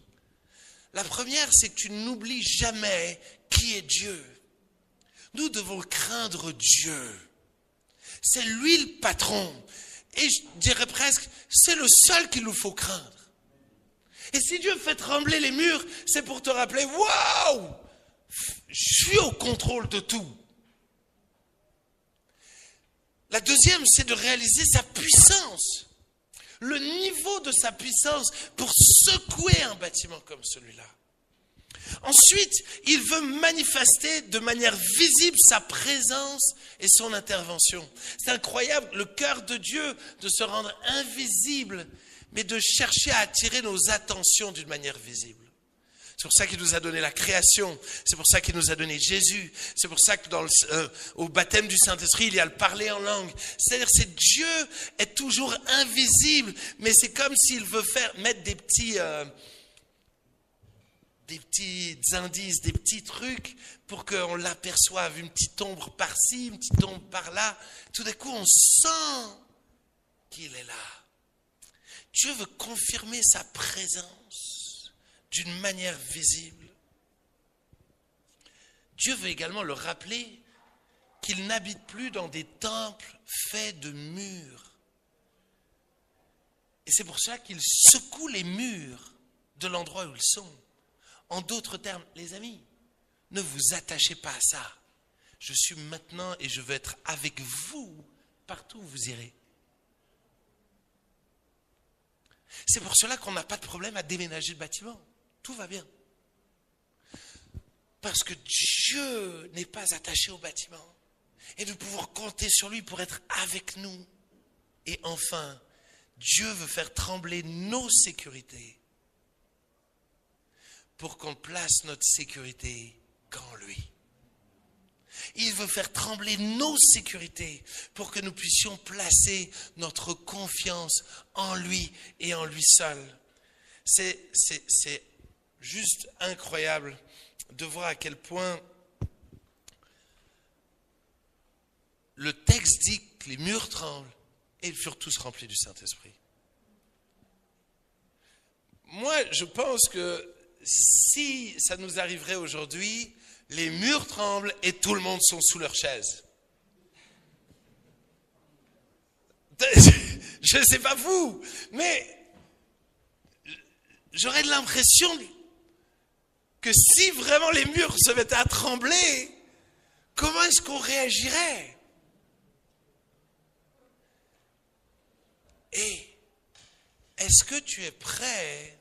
La première, c'est que tu n'oublies jamais qui est Dieu. Nous devons craindre Dieu. C'est lui le patron. Et je dirais presque, c'est le seul qu'il nous faut craindre. Et si Dieu fait trembler les murs, c'est pour te rappeler, waouh, je suis au contrôle de tout. La deuxième, c'est de réaliser sa puissance. Le niveau de sa puissance pour secouer un bâtiment comme celui-là. Ensuite, il veut manifester de manière visible sa présence et son intervention. C'est incroyable, le cœur de Dieu de se rendre invisible, mais de chercher à attirer nos attentions d'une manière visible. C'est pour ça qu'il nous a donné la création, c'est pour ça qu'il nous a donné Jésus, c'est pour ça que au baptême du Saint-Esprit, il y a le parler en langue. C'est-à-dire que Dieu est toujours invisible, mais c'est comme s'il veut mettre des petits indices, des petits trucs pour qu'on l'aperçoive, une petite ombre par-ci, une petite ombre par-là. Tout d'un coup, on sent qu'il est là. Dieu veut confirmer sa présence d'une manière visible. Dieu veut également le rappeler qu'il n'habite plus dans des temples faits de murs. Et c'est pour ça qu'il secoue les murs de l'endroit où ils sont. En d'autres termes, les amis, ne vous attachez pas à ça. Je suis maintenant et je veux être avec vous partout où vous irez. C'est pour cela qu'on n'a pas de problème à déménager le bâtiment. Tout va bien. Parce que Dieu n'est pas attaché au bâtiment. Et de pouvoir compter sur lui pour être avec nous. Et enfin, Dieu veut faire trembler nos sécurités pour qu'on place notre sécurité qu'en lui. Il veut faire trembler nos sécurités pour que nous puissions placer notre confiance en lui et en lui seul. C'est juste incroyable de voir à quel point le texte dit que les murs tremblent et ils furent tous remplis du Saint-Esprit. Moi, je pense que si ça nous arriverait aujourd'hui, les murs tremblent et tout le monde sont sous leur chaise. Je ne sais pas vous, mais j'aurais l'impression que si vraiment les murs se mettaient à trembler, comment est-ce qu'on réagirait? Et est-ce que tu es prêt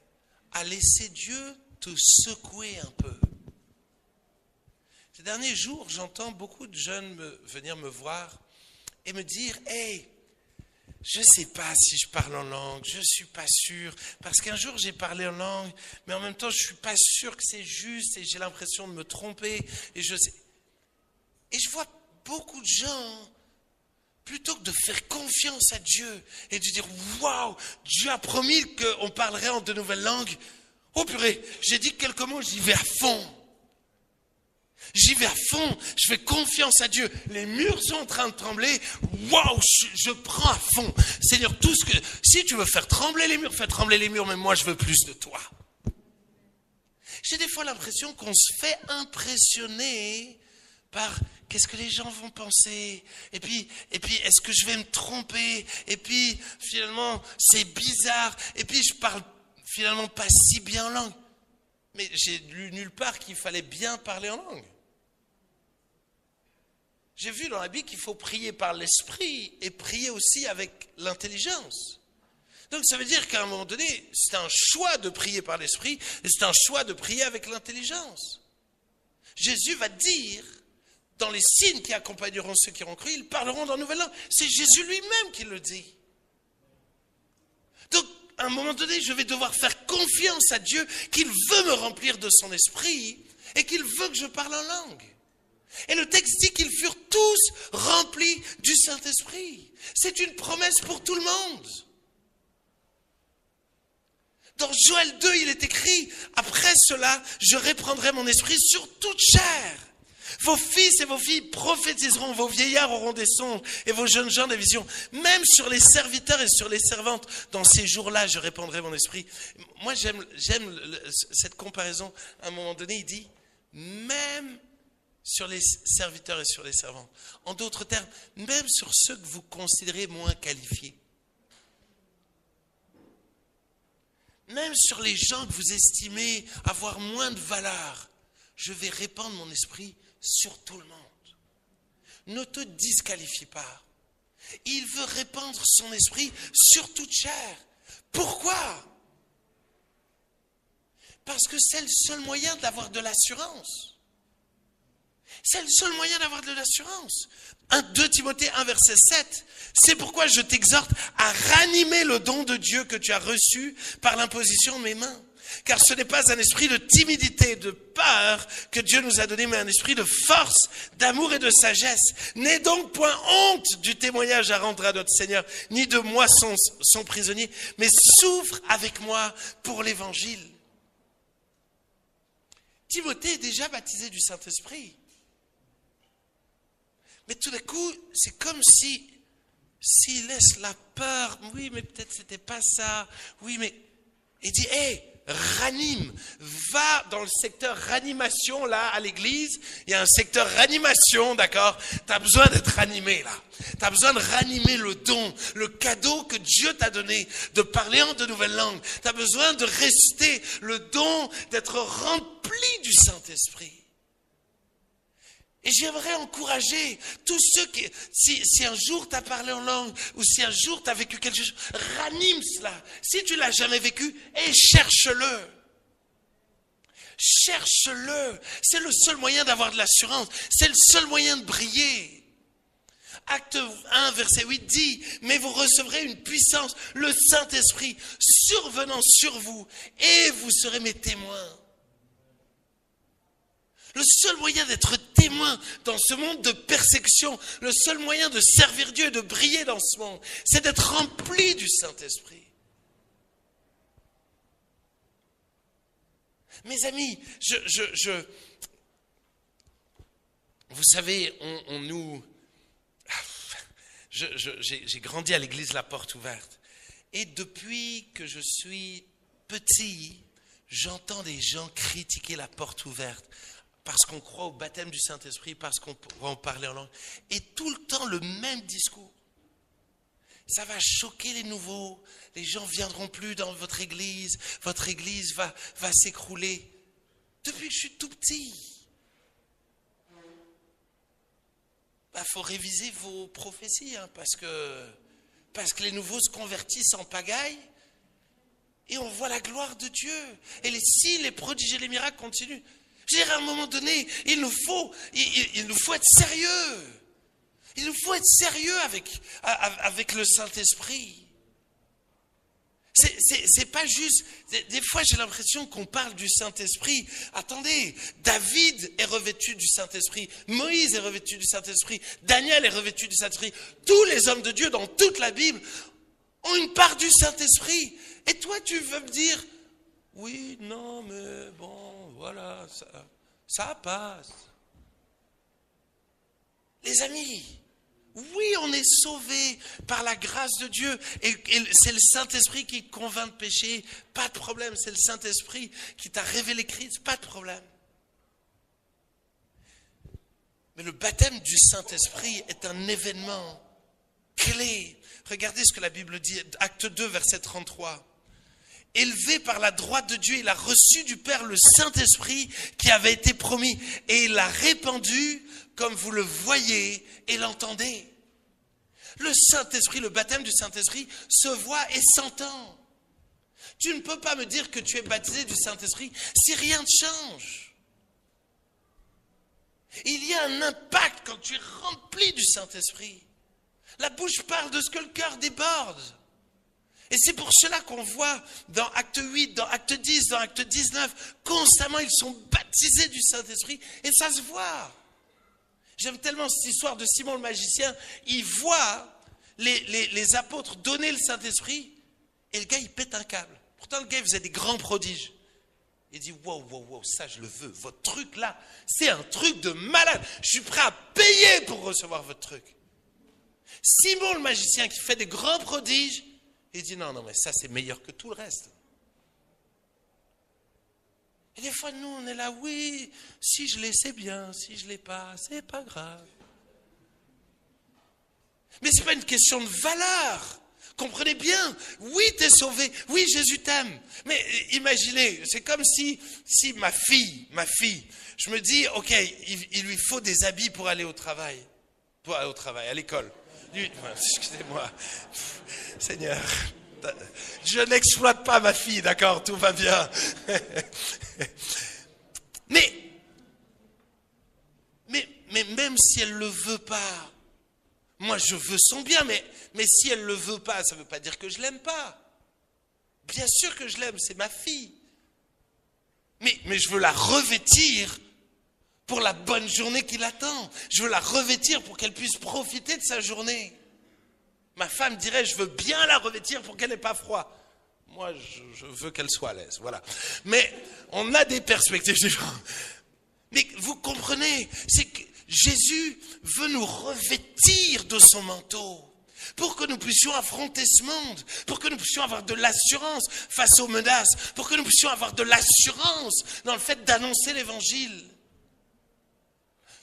à laisser Dieu te secouer un peu? Ces derniers jours, j'entends beaucoup de jeunes venir me voir et me dire « Hey, je ne sais pas si je parle en langue, je ne suis pas sûr. Parce qu'un jour, j'ai parlé en langue, mais en même temps, je ne suis pas sûr que c'est juste et j'ai l'impression de me tromper. » Et je vois beaucoup de gens, plutôt que de faire confiance à Dieu et de dire « Waouh, Dieu a promis qu'on parlerait en de nouvelles langues. » Oh purée, j'ai dit quelques mots, j'y vais à fond. J'y vais à fond, je fais confiance à Dieu. Les murs sont en train de trembler. Waouh, je prends à fond. Seigneur, tout ce que, si tu veux faire trembler les murs, fais trembler les murs, mais moi je veux plus de toi. J'ai des fois l'impression qu'on se fait impressionner par qu'est-ce que les gens vont penser. Et puis, est-ce que je vais me tromper? Et puis, finalement, c'est bizarre. Et puis, je parle finalement pas si bien en langue. Mais j'ai lu nulle part qu'il fallait bien parler en langue. J'ai vu dans la Bible qu'il faut prier par l'esprit et prier aussi avec l'intelligence. Donc ça veut dire qu'à un moment donné, c'est un choix de prier par l'esprit et c'est un choix de prier avec l'intelligence. Jésus va dire, dans les signes qui accompagneront ceux qui auront cru, ils parleront dans nouvelle langue. C'est Jésus lui-même qui le dit. Donc, à un moment donné, je vais devoir faire confiance à Dieu qu'il veut me remplir de son esprit et qu'il veut que je parle en langue. Et le texte dit qu'ils furent tous remplis du Saint-Esprit. C'est une promesse pour tout le monde. Dans Joël 2, il est écrit, après cela, je répandrai mon esprit sur toute chair. Vos fils et vos filles prophétiseront, vos vieillards auront des songes et vos jeunes gens des visions. Même sur les serviteurs et sur les servantes, dans ces jours-là, je répandrai mon esprit. Moi, j'aime cette comparaison. À un moment donné, il dit, même sur les serviteurs et sur les servantes. En d'autres termes, même sur ceux que vous considérez moins qualifiés. Même sur les gens que vous estimez avoir moins de valeur, je vais répandre mon esprit sur tout le monde. Ne te disqualifie pas. Il veut répandre son esprit sur toute chair. Pourquoi? Parce que c'est le seul moyen d'avoir de l'assurance. C'est le seul moyen d'avoir de l'assurance. 2 Timothée 1, verset 7. C'est pourquoi je t'exhorte à ranimer le don de Dieu que tu as reçu par l'imposition de mes mains. Car ce n'est pas un esprit de timidité, de peur que Dieu nous a donné, mais un esprit de force, d'amour et de sagesse. N'aie donc point honte du témoignage à rendre à notre Seigneur, ni de moi son prisonnier, mais souffre avec moi pour l'évangile. Timothée est déjà baptisé du Saint-Esprit. Mais tout d'un coup, c'est comme s'il laisse la peur. Oui, mais peut-être c'était pas ça. Oui, mais il dit, ranime, va dans le secteur ranimation, là, à l'église. Il y a un secteur ranimation, d'accord? Tu as besoin d'être ranimé, là. Tu as besoin de ranimer le don, le cadeau que Dieu t'a donné, de parler en de nouvelles langues. Tu as besoin de réciter le don, d'être rempli du Saint-Esprit. Et j'aimerais encourager tous ceux qui, si un jour tu as parlé en langue, ou si un jour tu as vécu quelque chose, ranime cela. Si tu l'as jamais vécu, cherche-le. Cherche-le. C'est le seul moyen d'avoir de l'assurance. C'est le seul moyen de briller. Acte 1, verset 8 dit, mais vous recevrez une puissance, le Saint-Esprit, survenant sur vous, et vous serez mes témoins. Le seul moyen d'être témoin dans ce monde de persécution, le seul moyen de servir Dieu et de briller dans ce monde, c'est d'être rempli du Saint-Esprit. Mes amis, vous savez, j'ai grandi à l'église La Porte Ouverte. Et depuis que je suis petit, j'entends des gens critiquer La Porte Ouverte. Parce qu'on croit au baptême du Saint-Esprit, parce qu'on va en parler en langue. Et tout le temps, le même discours. Ça va choquer les nouveaux. Les gens ne viendront plus dans votre église va s'écrouler. Depuis que je suis tout petit. Faut réviser vos prophéties, parce que les nouveaux se convertissent en pagaille. Et on voit la gloire de Dieu. Et les signes, les prodiges et les miracles continuent. Je dirais, à un moment donné, il nous faut être sérieux. Il nous faut être sérieux avec le Saint-Esprit. C'est pas juste. Des fois, j'ai l'impression qu'on parle du Saint-Esprit. Attendez, David est revêtu du Saint-Esprit. Moïse est revêtu du Saint-Esprit. Daniel est revêtu du Saint-Esprit. Tous les hommes de Dieu dans toute la Bible ont une part du Saint-Esprit. Et toi, tu veux me dire, Oui, non, mais bon, voilà, ça passe. Les amis, oui, on est sauvés par la grâce de Dieu et c'est le Saint-Esprit qui te convainc de pécher, pas de problème, c'est le Saint-Esprit qui t'a révélé Christ, pas de problème. Mais le baptême du Saint-Esprit est un événement clé. Regardez ce que la Bible dit, Acte 2, verset 33. Élevé par la droite de Dieu, il a reçu du Père le Saint-Esprit qui avait été promis et il l'a répandu comme vous le voyez et l'entendez. Le Saint-Esprit, le baptême du Saint-Esprit se voit et s'entend. Tu ne peux pas me dire que tu es baptisé du Saint-Esprit si rien ne change. Il y a un impact quand tu es rempli du Saint-Esprit. La bouche parle de ce que le cœur déborde. Et c'est pour cela qu'on voit dans Acte 8, dans Acte 10, dans Acte 19, constamment ils sont baptisés du Saint-Esprit et ça se voit. J'aime tellement cette histoire de Simon le magicien. Il voit les apôtres donner le Saint-Esprit et le gars il pète un câble. Pourtant le gars il faisait des grands prodiges. Il dit wow, ça je le veux. Votre truc là, c'est un truc de malade. Je suis prêt à payer pour recevoir votre truc. Simon le magicien qui fait des grands prodiges, il dit non, mais ça c'est meilleur que tout le reste. Et des fois nous on est là, oui, si je l'ai c'est bien, si je l'ai pas, c'est pas grave. Mais c'est pas une question de valeur. Comprenez bien, oui t'es sauvé, oui Jésus t'aime. Mais imaginez, c'est comme si ma fille, je me dis, ok, il lui faut des habits pour aller au travail, à l'école. Excusez-moi, Seigneur, je n'exploite pas ma fille, d'accord, tout va bien. Mais même si elle ne le veut pas, moi je veux son bien, mais si elle ne le veut pas, ça ne veut pas dire que je ne l'aime pas. Bien sûr que je l'aime, c'est ma fille. Mais je veux la revêtir pour la bonne journée qui l'attend. Je veux la revêtir pour qu'elle puisse profiter de sa journée. Ma femme dirait, je veux bien la revêtir pour qu'elle n'ait pas froid. Moi, je veux qu'elle soit à l'aise, voilà. Mais on a des perspectives différentes. Mais vous comprenez, c'est que Jésus veut nous revêtir de son manteau pour que nous puissions affronter ce monde, pour que nous puissions avoir de l'assurance face aux menaces, pour que nous puissions avoir de l'assurance dans le fait d'annoncer l'évangile.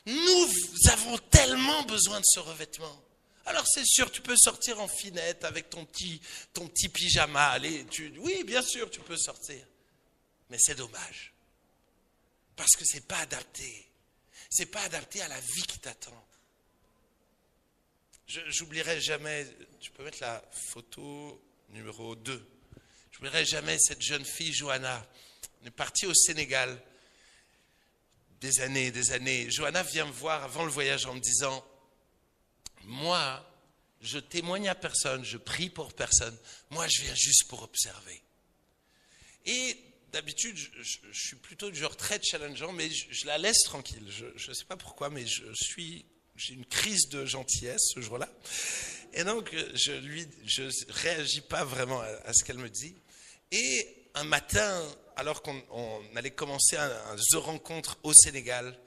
Nous avons tellement besoin de ce revêtement. Alors c'est sûr, tu peux sortir en finette avec ton petit pyjama. Allez, oui, bien sûr, tu peux sortir. Mais c'est dommage. Parce que c'est pas adapté. C'est pas adapté à la vie qui t'attend. J'oublierai jamais, tu peux mettre la photo numéro 2. J'oublierai jamais cette jeune fille, Johanna. On est parti au Sénégal. Des années. Johanna vient me voir avant le voyage en me disant, moi, je témoigne à personne, je prie pour personne. Moi, je viens juste pour observer. Et d'habitude, je suis plutôt du genre très challengeant, mais je la laisse tranquille. Je ne sais pas pourquoi, mais j'ai une crise de gentillesse ce jour-là. Et donc, je réagis pas vraiment à ce qu'elle me dit. Et un matin, alors qu'on allait commencer un The Rencontre au Sénégal,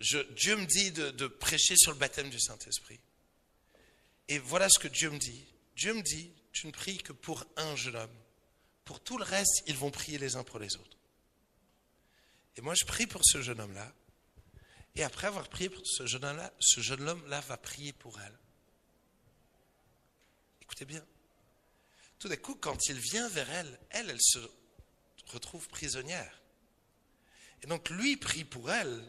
Dieu me dit de prêcher sur le baptême du Saint-Esprit. Et voilà ce que Dieu me dit. Dieu me dit, tu ne pries que pour un jeune homme. Pour tout le reste, ils vont prier les uns pour les autres. Et moi, je prie pour ce jeune homme-là. Et après avoir prié pour ce jeune homme-là va prier pour elle. Écoutez bien. Tout d'un coup, quand il vient vers elle se retrouve prisonnière. Et donc, lui prie pour elle.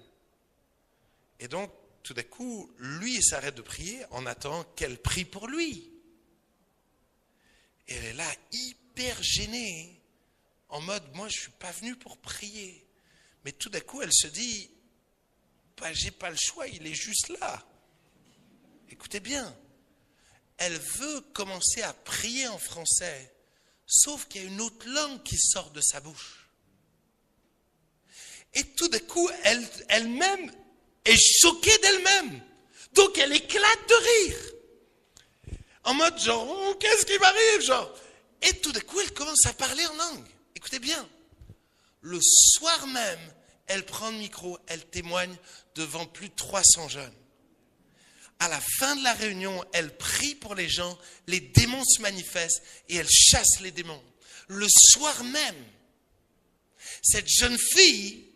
Et donc, tout d'un coup, lui, il s'arrête de prier en attendant qu'elle prie pour lui. Et elle est là, hyper gênée, en mode, moi, je ne suis pas venu pour prier. Mais tout d'un coup, elle se dit, j'ai pas le choix, il est juste là. Écoutez bien, elle veut commencer à prier en français, sauf qu'il y a une autre langue qui sort de sa bouche. Et tout d'un coup, elle-même est choquée d'elle-même. Donc elle éclate de rire. En mode genre, oh, qu'est-ce qui m'arrive, genre. Et tout d'un coup, elle commence à parler en langue. Écoutez bien. Le soir même, elle prend le micro, elle témoigne devant plus de 300 jeunes. À la fin de la réunion, elle prie pour les gens, les démons se manifestent et elle chasse les démons. Le soir même, cette jeune fille,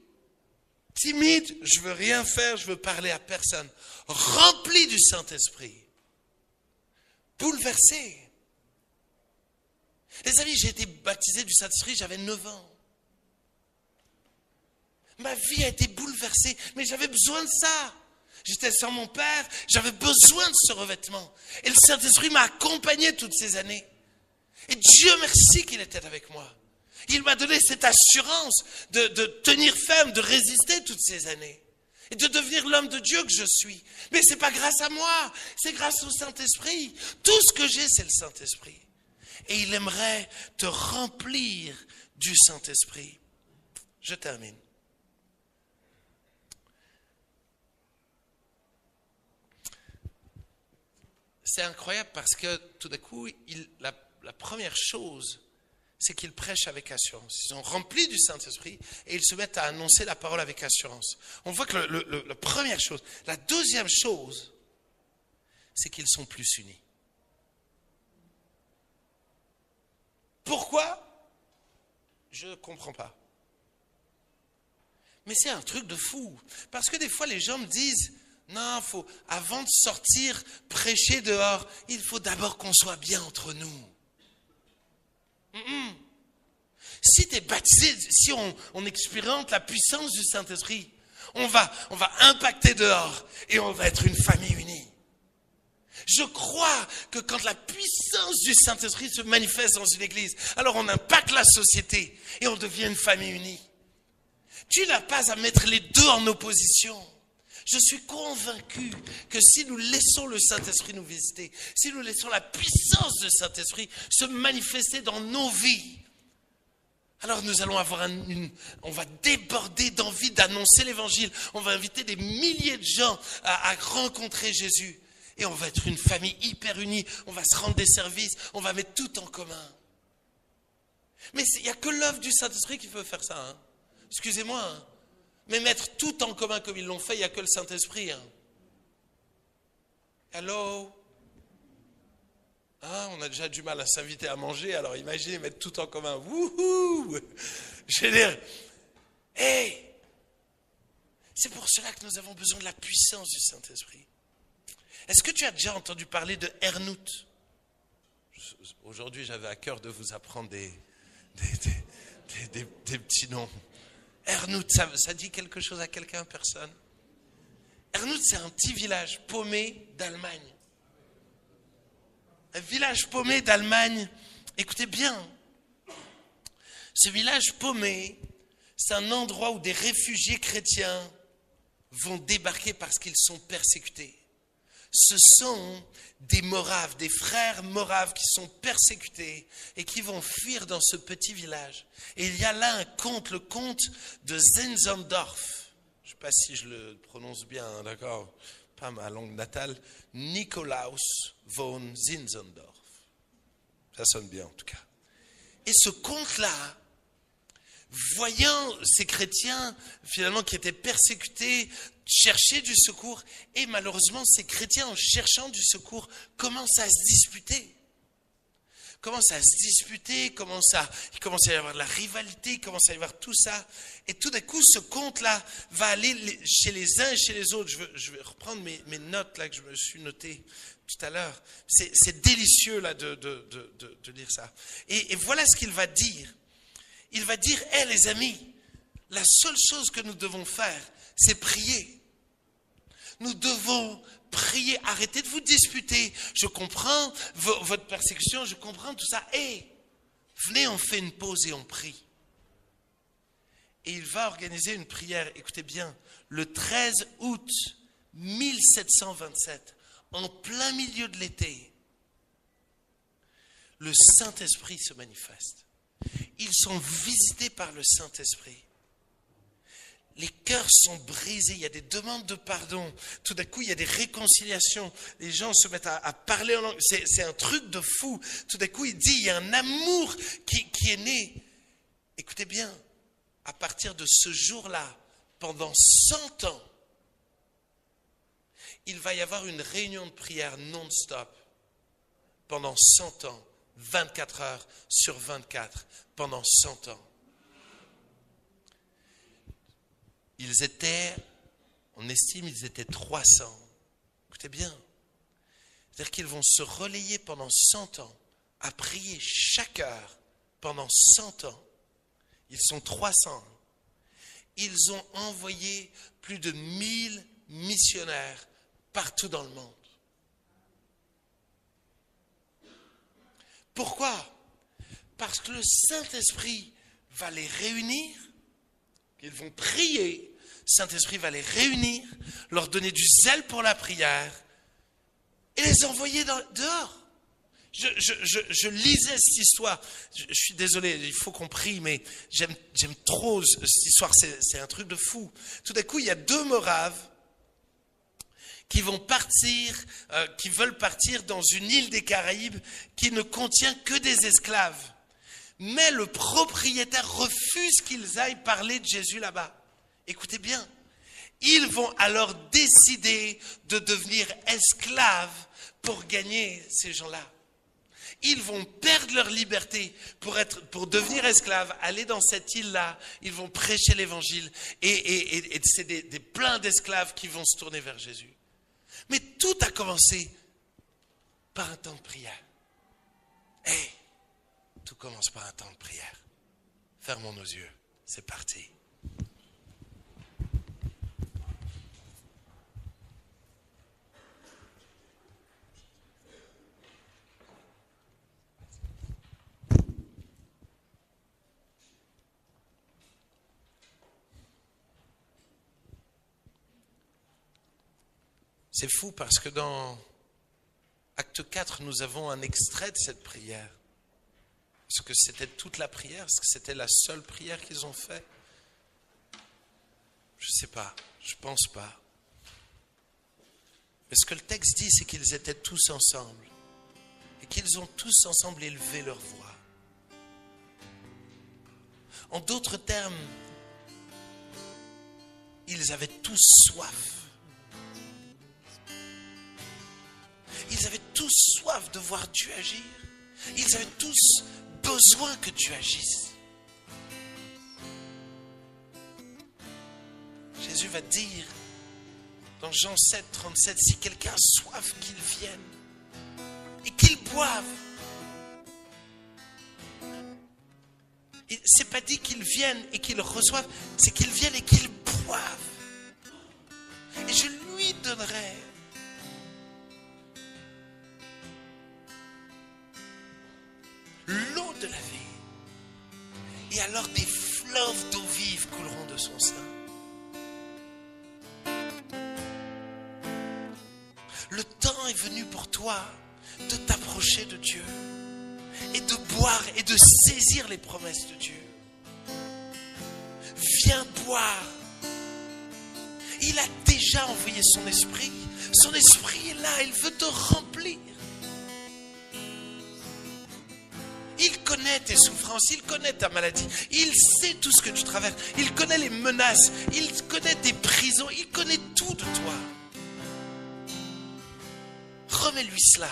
timide, je veux rien faire, je veux parler à personne, remplie du Saint-Esprit, bouleversée. Les amis, j'ai été baptisé du Saint-Esprit, j'avais 9 ans. Ma vie a été bouleversée, mais j'avais besoin de ça. J'étais sans mon père, j'avais besoin de ce revêtement. Et le Saint-Esprit m'a accompagné toutes ces années. Et Dieu merci qu'il était avec moi. Il m'a donné cette assurance de tenir ferme, de résister toutes ces années. Et de devenir l'homme de Dieu que je suis. Mais ce n'est pas grâce à moi, c'est grâce au Saint-Esprit. Tout ce que j'ai, c'est le Saint-Esprit. Et il aimerait te remplir du Saint-Esprit. Je termine. C'est incroyable parce que tout d'un coup, la première chose, c'est qu'ils prêchent avec assurance. Ils sont remplis du Saint-Esprit et ils se mettent à annoncer la parole avec assurance. On voit que la première chose. La deuxième chose, c'est qu'ils sont plus unis. Pourquoi? Je ne comprends pas. Mais c'est un truc de fou. Parce que des fois, les gens me disent, non, avant de sortir, prêcher dehors, il faut d'abord qu'on soit bien entre nous. Si tu es baptisé, si on expérimente la puissance du Saint-Esprit, on va impacter dehors et on va être une famille unie. Je crois que quand la puissance du Saint-Esprit se manifeste dans une église, alors on impacte la société et on devient une famille unie. Tu n'as pas à mettre les deux en opposition. Je suis convaincu que si nous laissons le Saint-Esprit nous visiter, si nous laissons la puissance du Saint-Esprit se manifester dans nos vies, alors nous allons avoir on va déborder d'envie d'annoncer l'évangile. On va inviter des milliers de gens à rencontrer Jésus. Et on va être une famille hyper unie. On va se rendre des services. On va mettre tout en commun. Mais il n'y a que l'œuvre du Saint-Esprit qui peut faire ça. Hein. Excusez-moi. Hein. Mais mettre tout en commun comme ils l'ont fait, il n'y a que le Saint-Esprit. Hein. Hello? Ah, on a déjà du mal à s'inviter à manger, alors imaginez mettre tout en commun. Wouhou! Je veux dire, hey! C'est pour cela que nous avons besoin de la puissance du Saint-Esprit. Est-ce que tu as déjà entendu parler de Hernout? Aujourd'hui, j'avais à cœur de vous apprendre des petits noms. Hernout, ça dit quelque chose à quelqu'un? Personne? Hernout, c'est un petit village paumé d'Allemagne. Un village paumé d'Allemagne. Écoutez bien. Ce village paumé, c'est un endroit où des réfugiés chrétiens vont débarquer parce qu'ils sont persécutés. Ce sont des Moraves, des frères Moraves qui sont persécutés et qui vont fuir dans ce petit village. Et il y a là un conte, le conte de Zinzendorf. Je ne sais pas si je le prononce bien, hein, d'accord? Pas ma langue natale. Nikolaus von Zinzendorf. Ça sonne bien en tout cas. Et ce conte-là, voyant ces chrétiens finalement qui étaient persécutés, chercher du secours, et malheureusement ces chrétiens en cherchant du secours commencent à se disputer. Il commence à y avoir de la rivalité, il commence à y avoir tout ça. Et tout d'un coup, ce conte-là va aller chez les uns et chez les autres. Je vais reprendre mes notes là que je me suis notées tout à l'heure. C'est délicieux là de lire ça. Et voilà ce qu'il va dire. Il va dire, hé les amis, la seule chose que nous devons faire, c'est prier. Nous devons prier, arrêtez de vous disputer. Je comprends votre persécution, je comprends tout ça. Hé, venez, on fait une pause et on prie. Et il va organiser une prière, écoutez bien, le 13 août 1727, en plein milieu de l'été, le Saint-Esprit se manifeste. Ils sont visités par le Saint-Esprit. Les cœurs sont brisés, il y a des demandes de pardon. Tout d'un coup, il y a des réconciliations. Les gens se mettent à parler en langue. C'est un truc de fou. Tout d'un coup, il y a un amour qui est né. Écoutez bien, à partir de ce jour-là, pendant 100 ans, il va y avoir une réunion de prière non-stop pendant 100 ans, 24 heures sur 24, pendant 100 ans. Ils étaient, on estime, ils étaient 300. Écoutez bien. C'est-à-dire qu'ils vont se relayer pendant 100 ans, à prier chaque heure pendant 100 ans. Ils sont 300. Ils ont envoyé plus de 1000 missionnaires partout dans le monde. Pourquoi? Parce que le Saint-Esprit va les réunir, ils vont prier, le Saint-Esprit va les réunir, leur donner du zèle pour la prière et les envoyer dehors. Je lisais cette histoire, je suis désolé, il faut qu'on prie, mais j'aime trop cette histoire, c'est un truc de fou. Tout d'un coup, il y a 2 Moraves qui vont partir, qui veulent partir dans une île des Caraïbes qui ne contient que des esclaves. Mais le propriétaire refuse qu'ils aillent parler de Jésus là-bas. Écoutez bien, ils vont alors décider de devenir esclaves pour gagner ces gens-là. Ils vont perdre leur liberté pour devenir esclaves, aller dans cette île-là, ils vont prêcher l'évangile et c'est plein d'esclaves qui vont se tourner vers Jésus. Mais tout a commencé par un temps de prière. Tout commence par un temps de prière. Fermons nos yeux, c'est parti. C'est fou parce que dans Acte 4, nous avons un extrait de cette prière. Est-ce que c'était toute la prière? Est-ce que c'était la seule prière qu'ils ont faite? Je ne sais pas, je ne pense pas. Mais ce que le texte dit, c'est qu'ils étaient tous ensemble et qu'ils ont tous ensemble élevé leur voix. En d'autres termes, ils avaient tous soif. Ils avaient tous soif de voir Dieu agir. Ils avaient tous besoin que Dieu agisse. Jésus va dire dans Jean 7, 37, si quelqu'un a soif, qu'il vienne et qu'il boive. C'est pas dit qu'ils viennent et qu'ils reçoivent, c'est qu'ils viennent et qu'ils boivent. Et je lui donnerai l'eau de la vie. Et alors des fleuves d'eau vive couleront de son sein. Le temps est venu pour toi de t'approcher de Dieu et de boire et de saisir les promesses de Dieu. Viens boire. Il a déjà envoyé son esprit. Son esprit est là, il veut te remplir. Il connaît tes souffrances, il connaît ta maladie, il sait tout ce que tu traverses, il connaît les menaces, il connaît tes prisons, il connaît tout de toi. Remets-lui cela.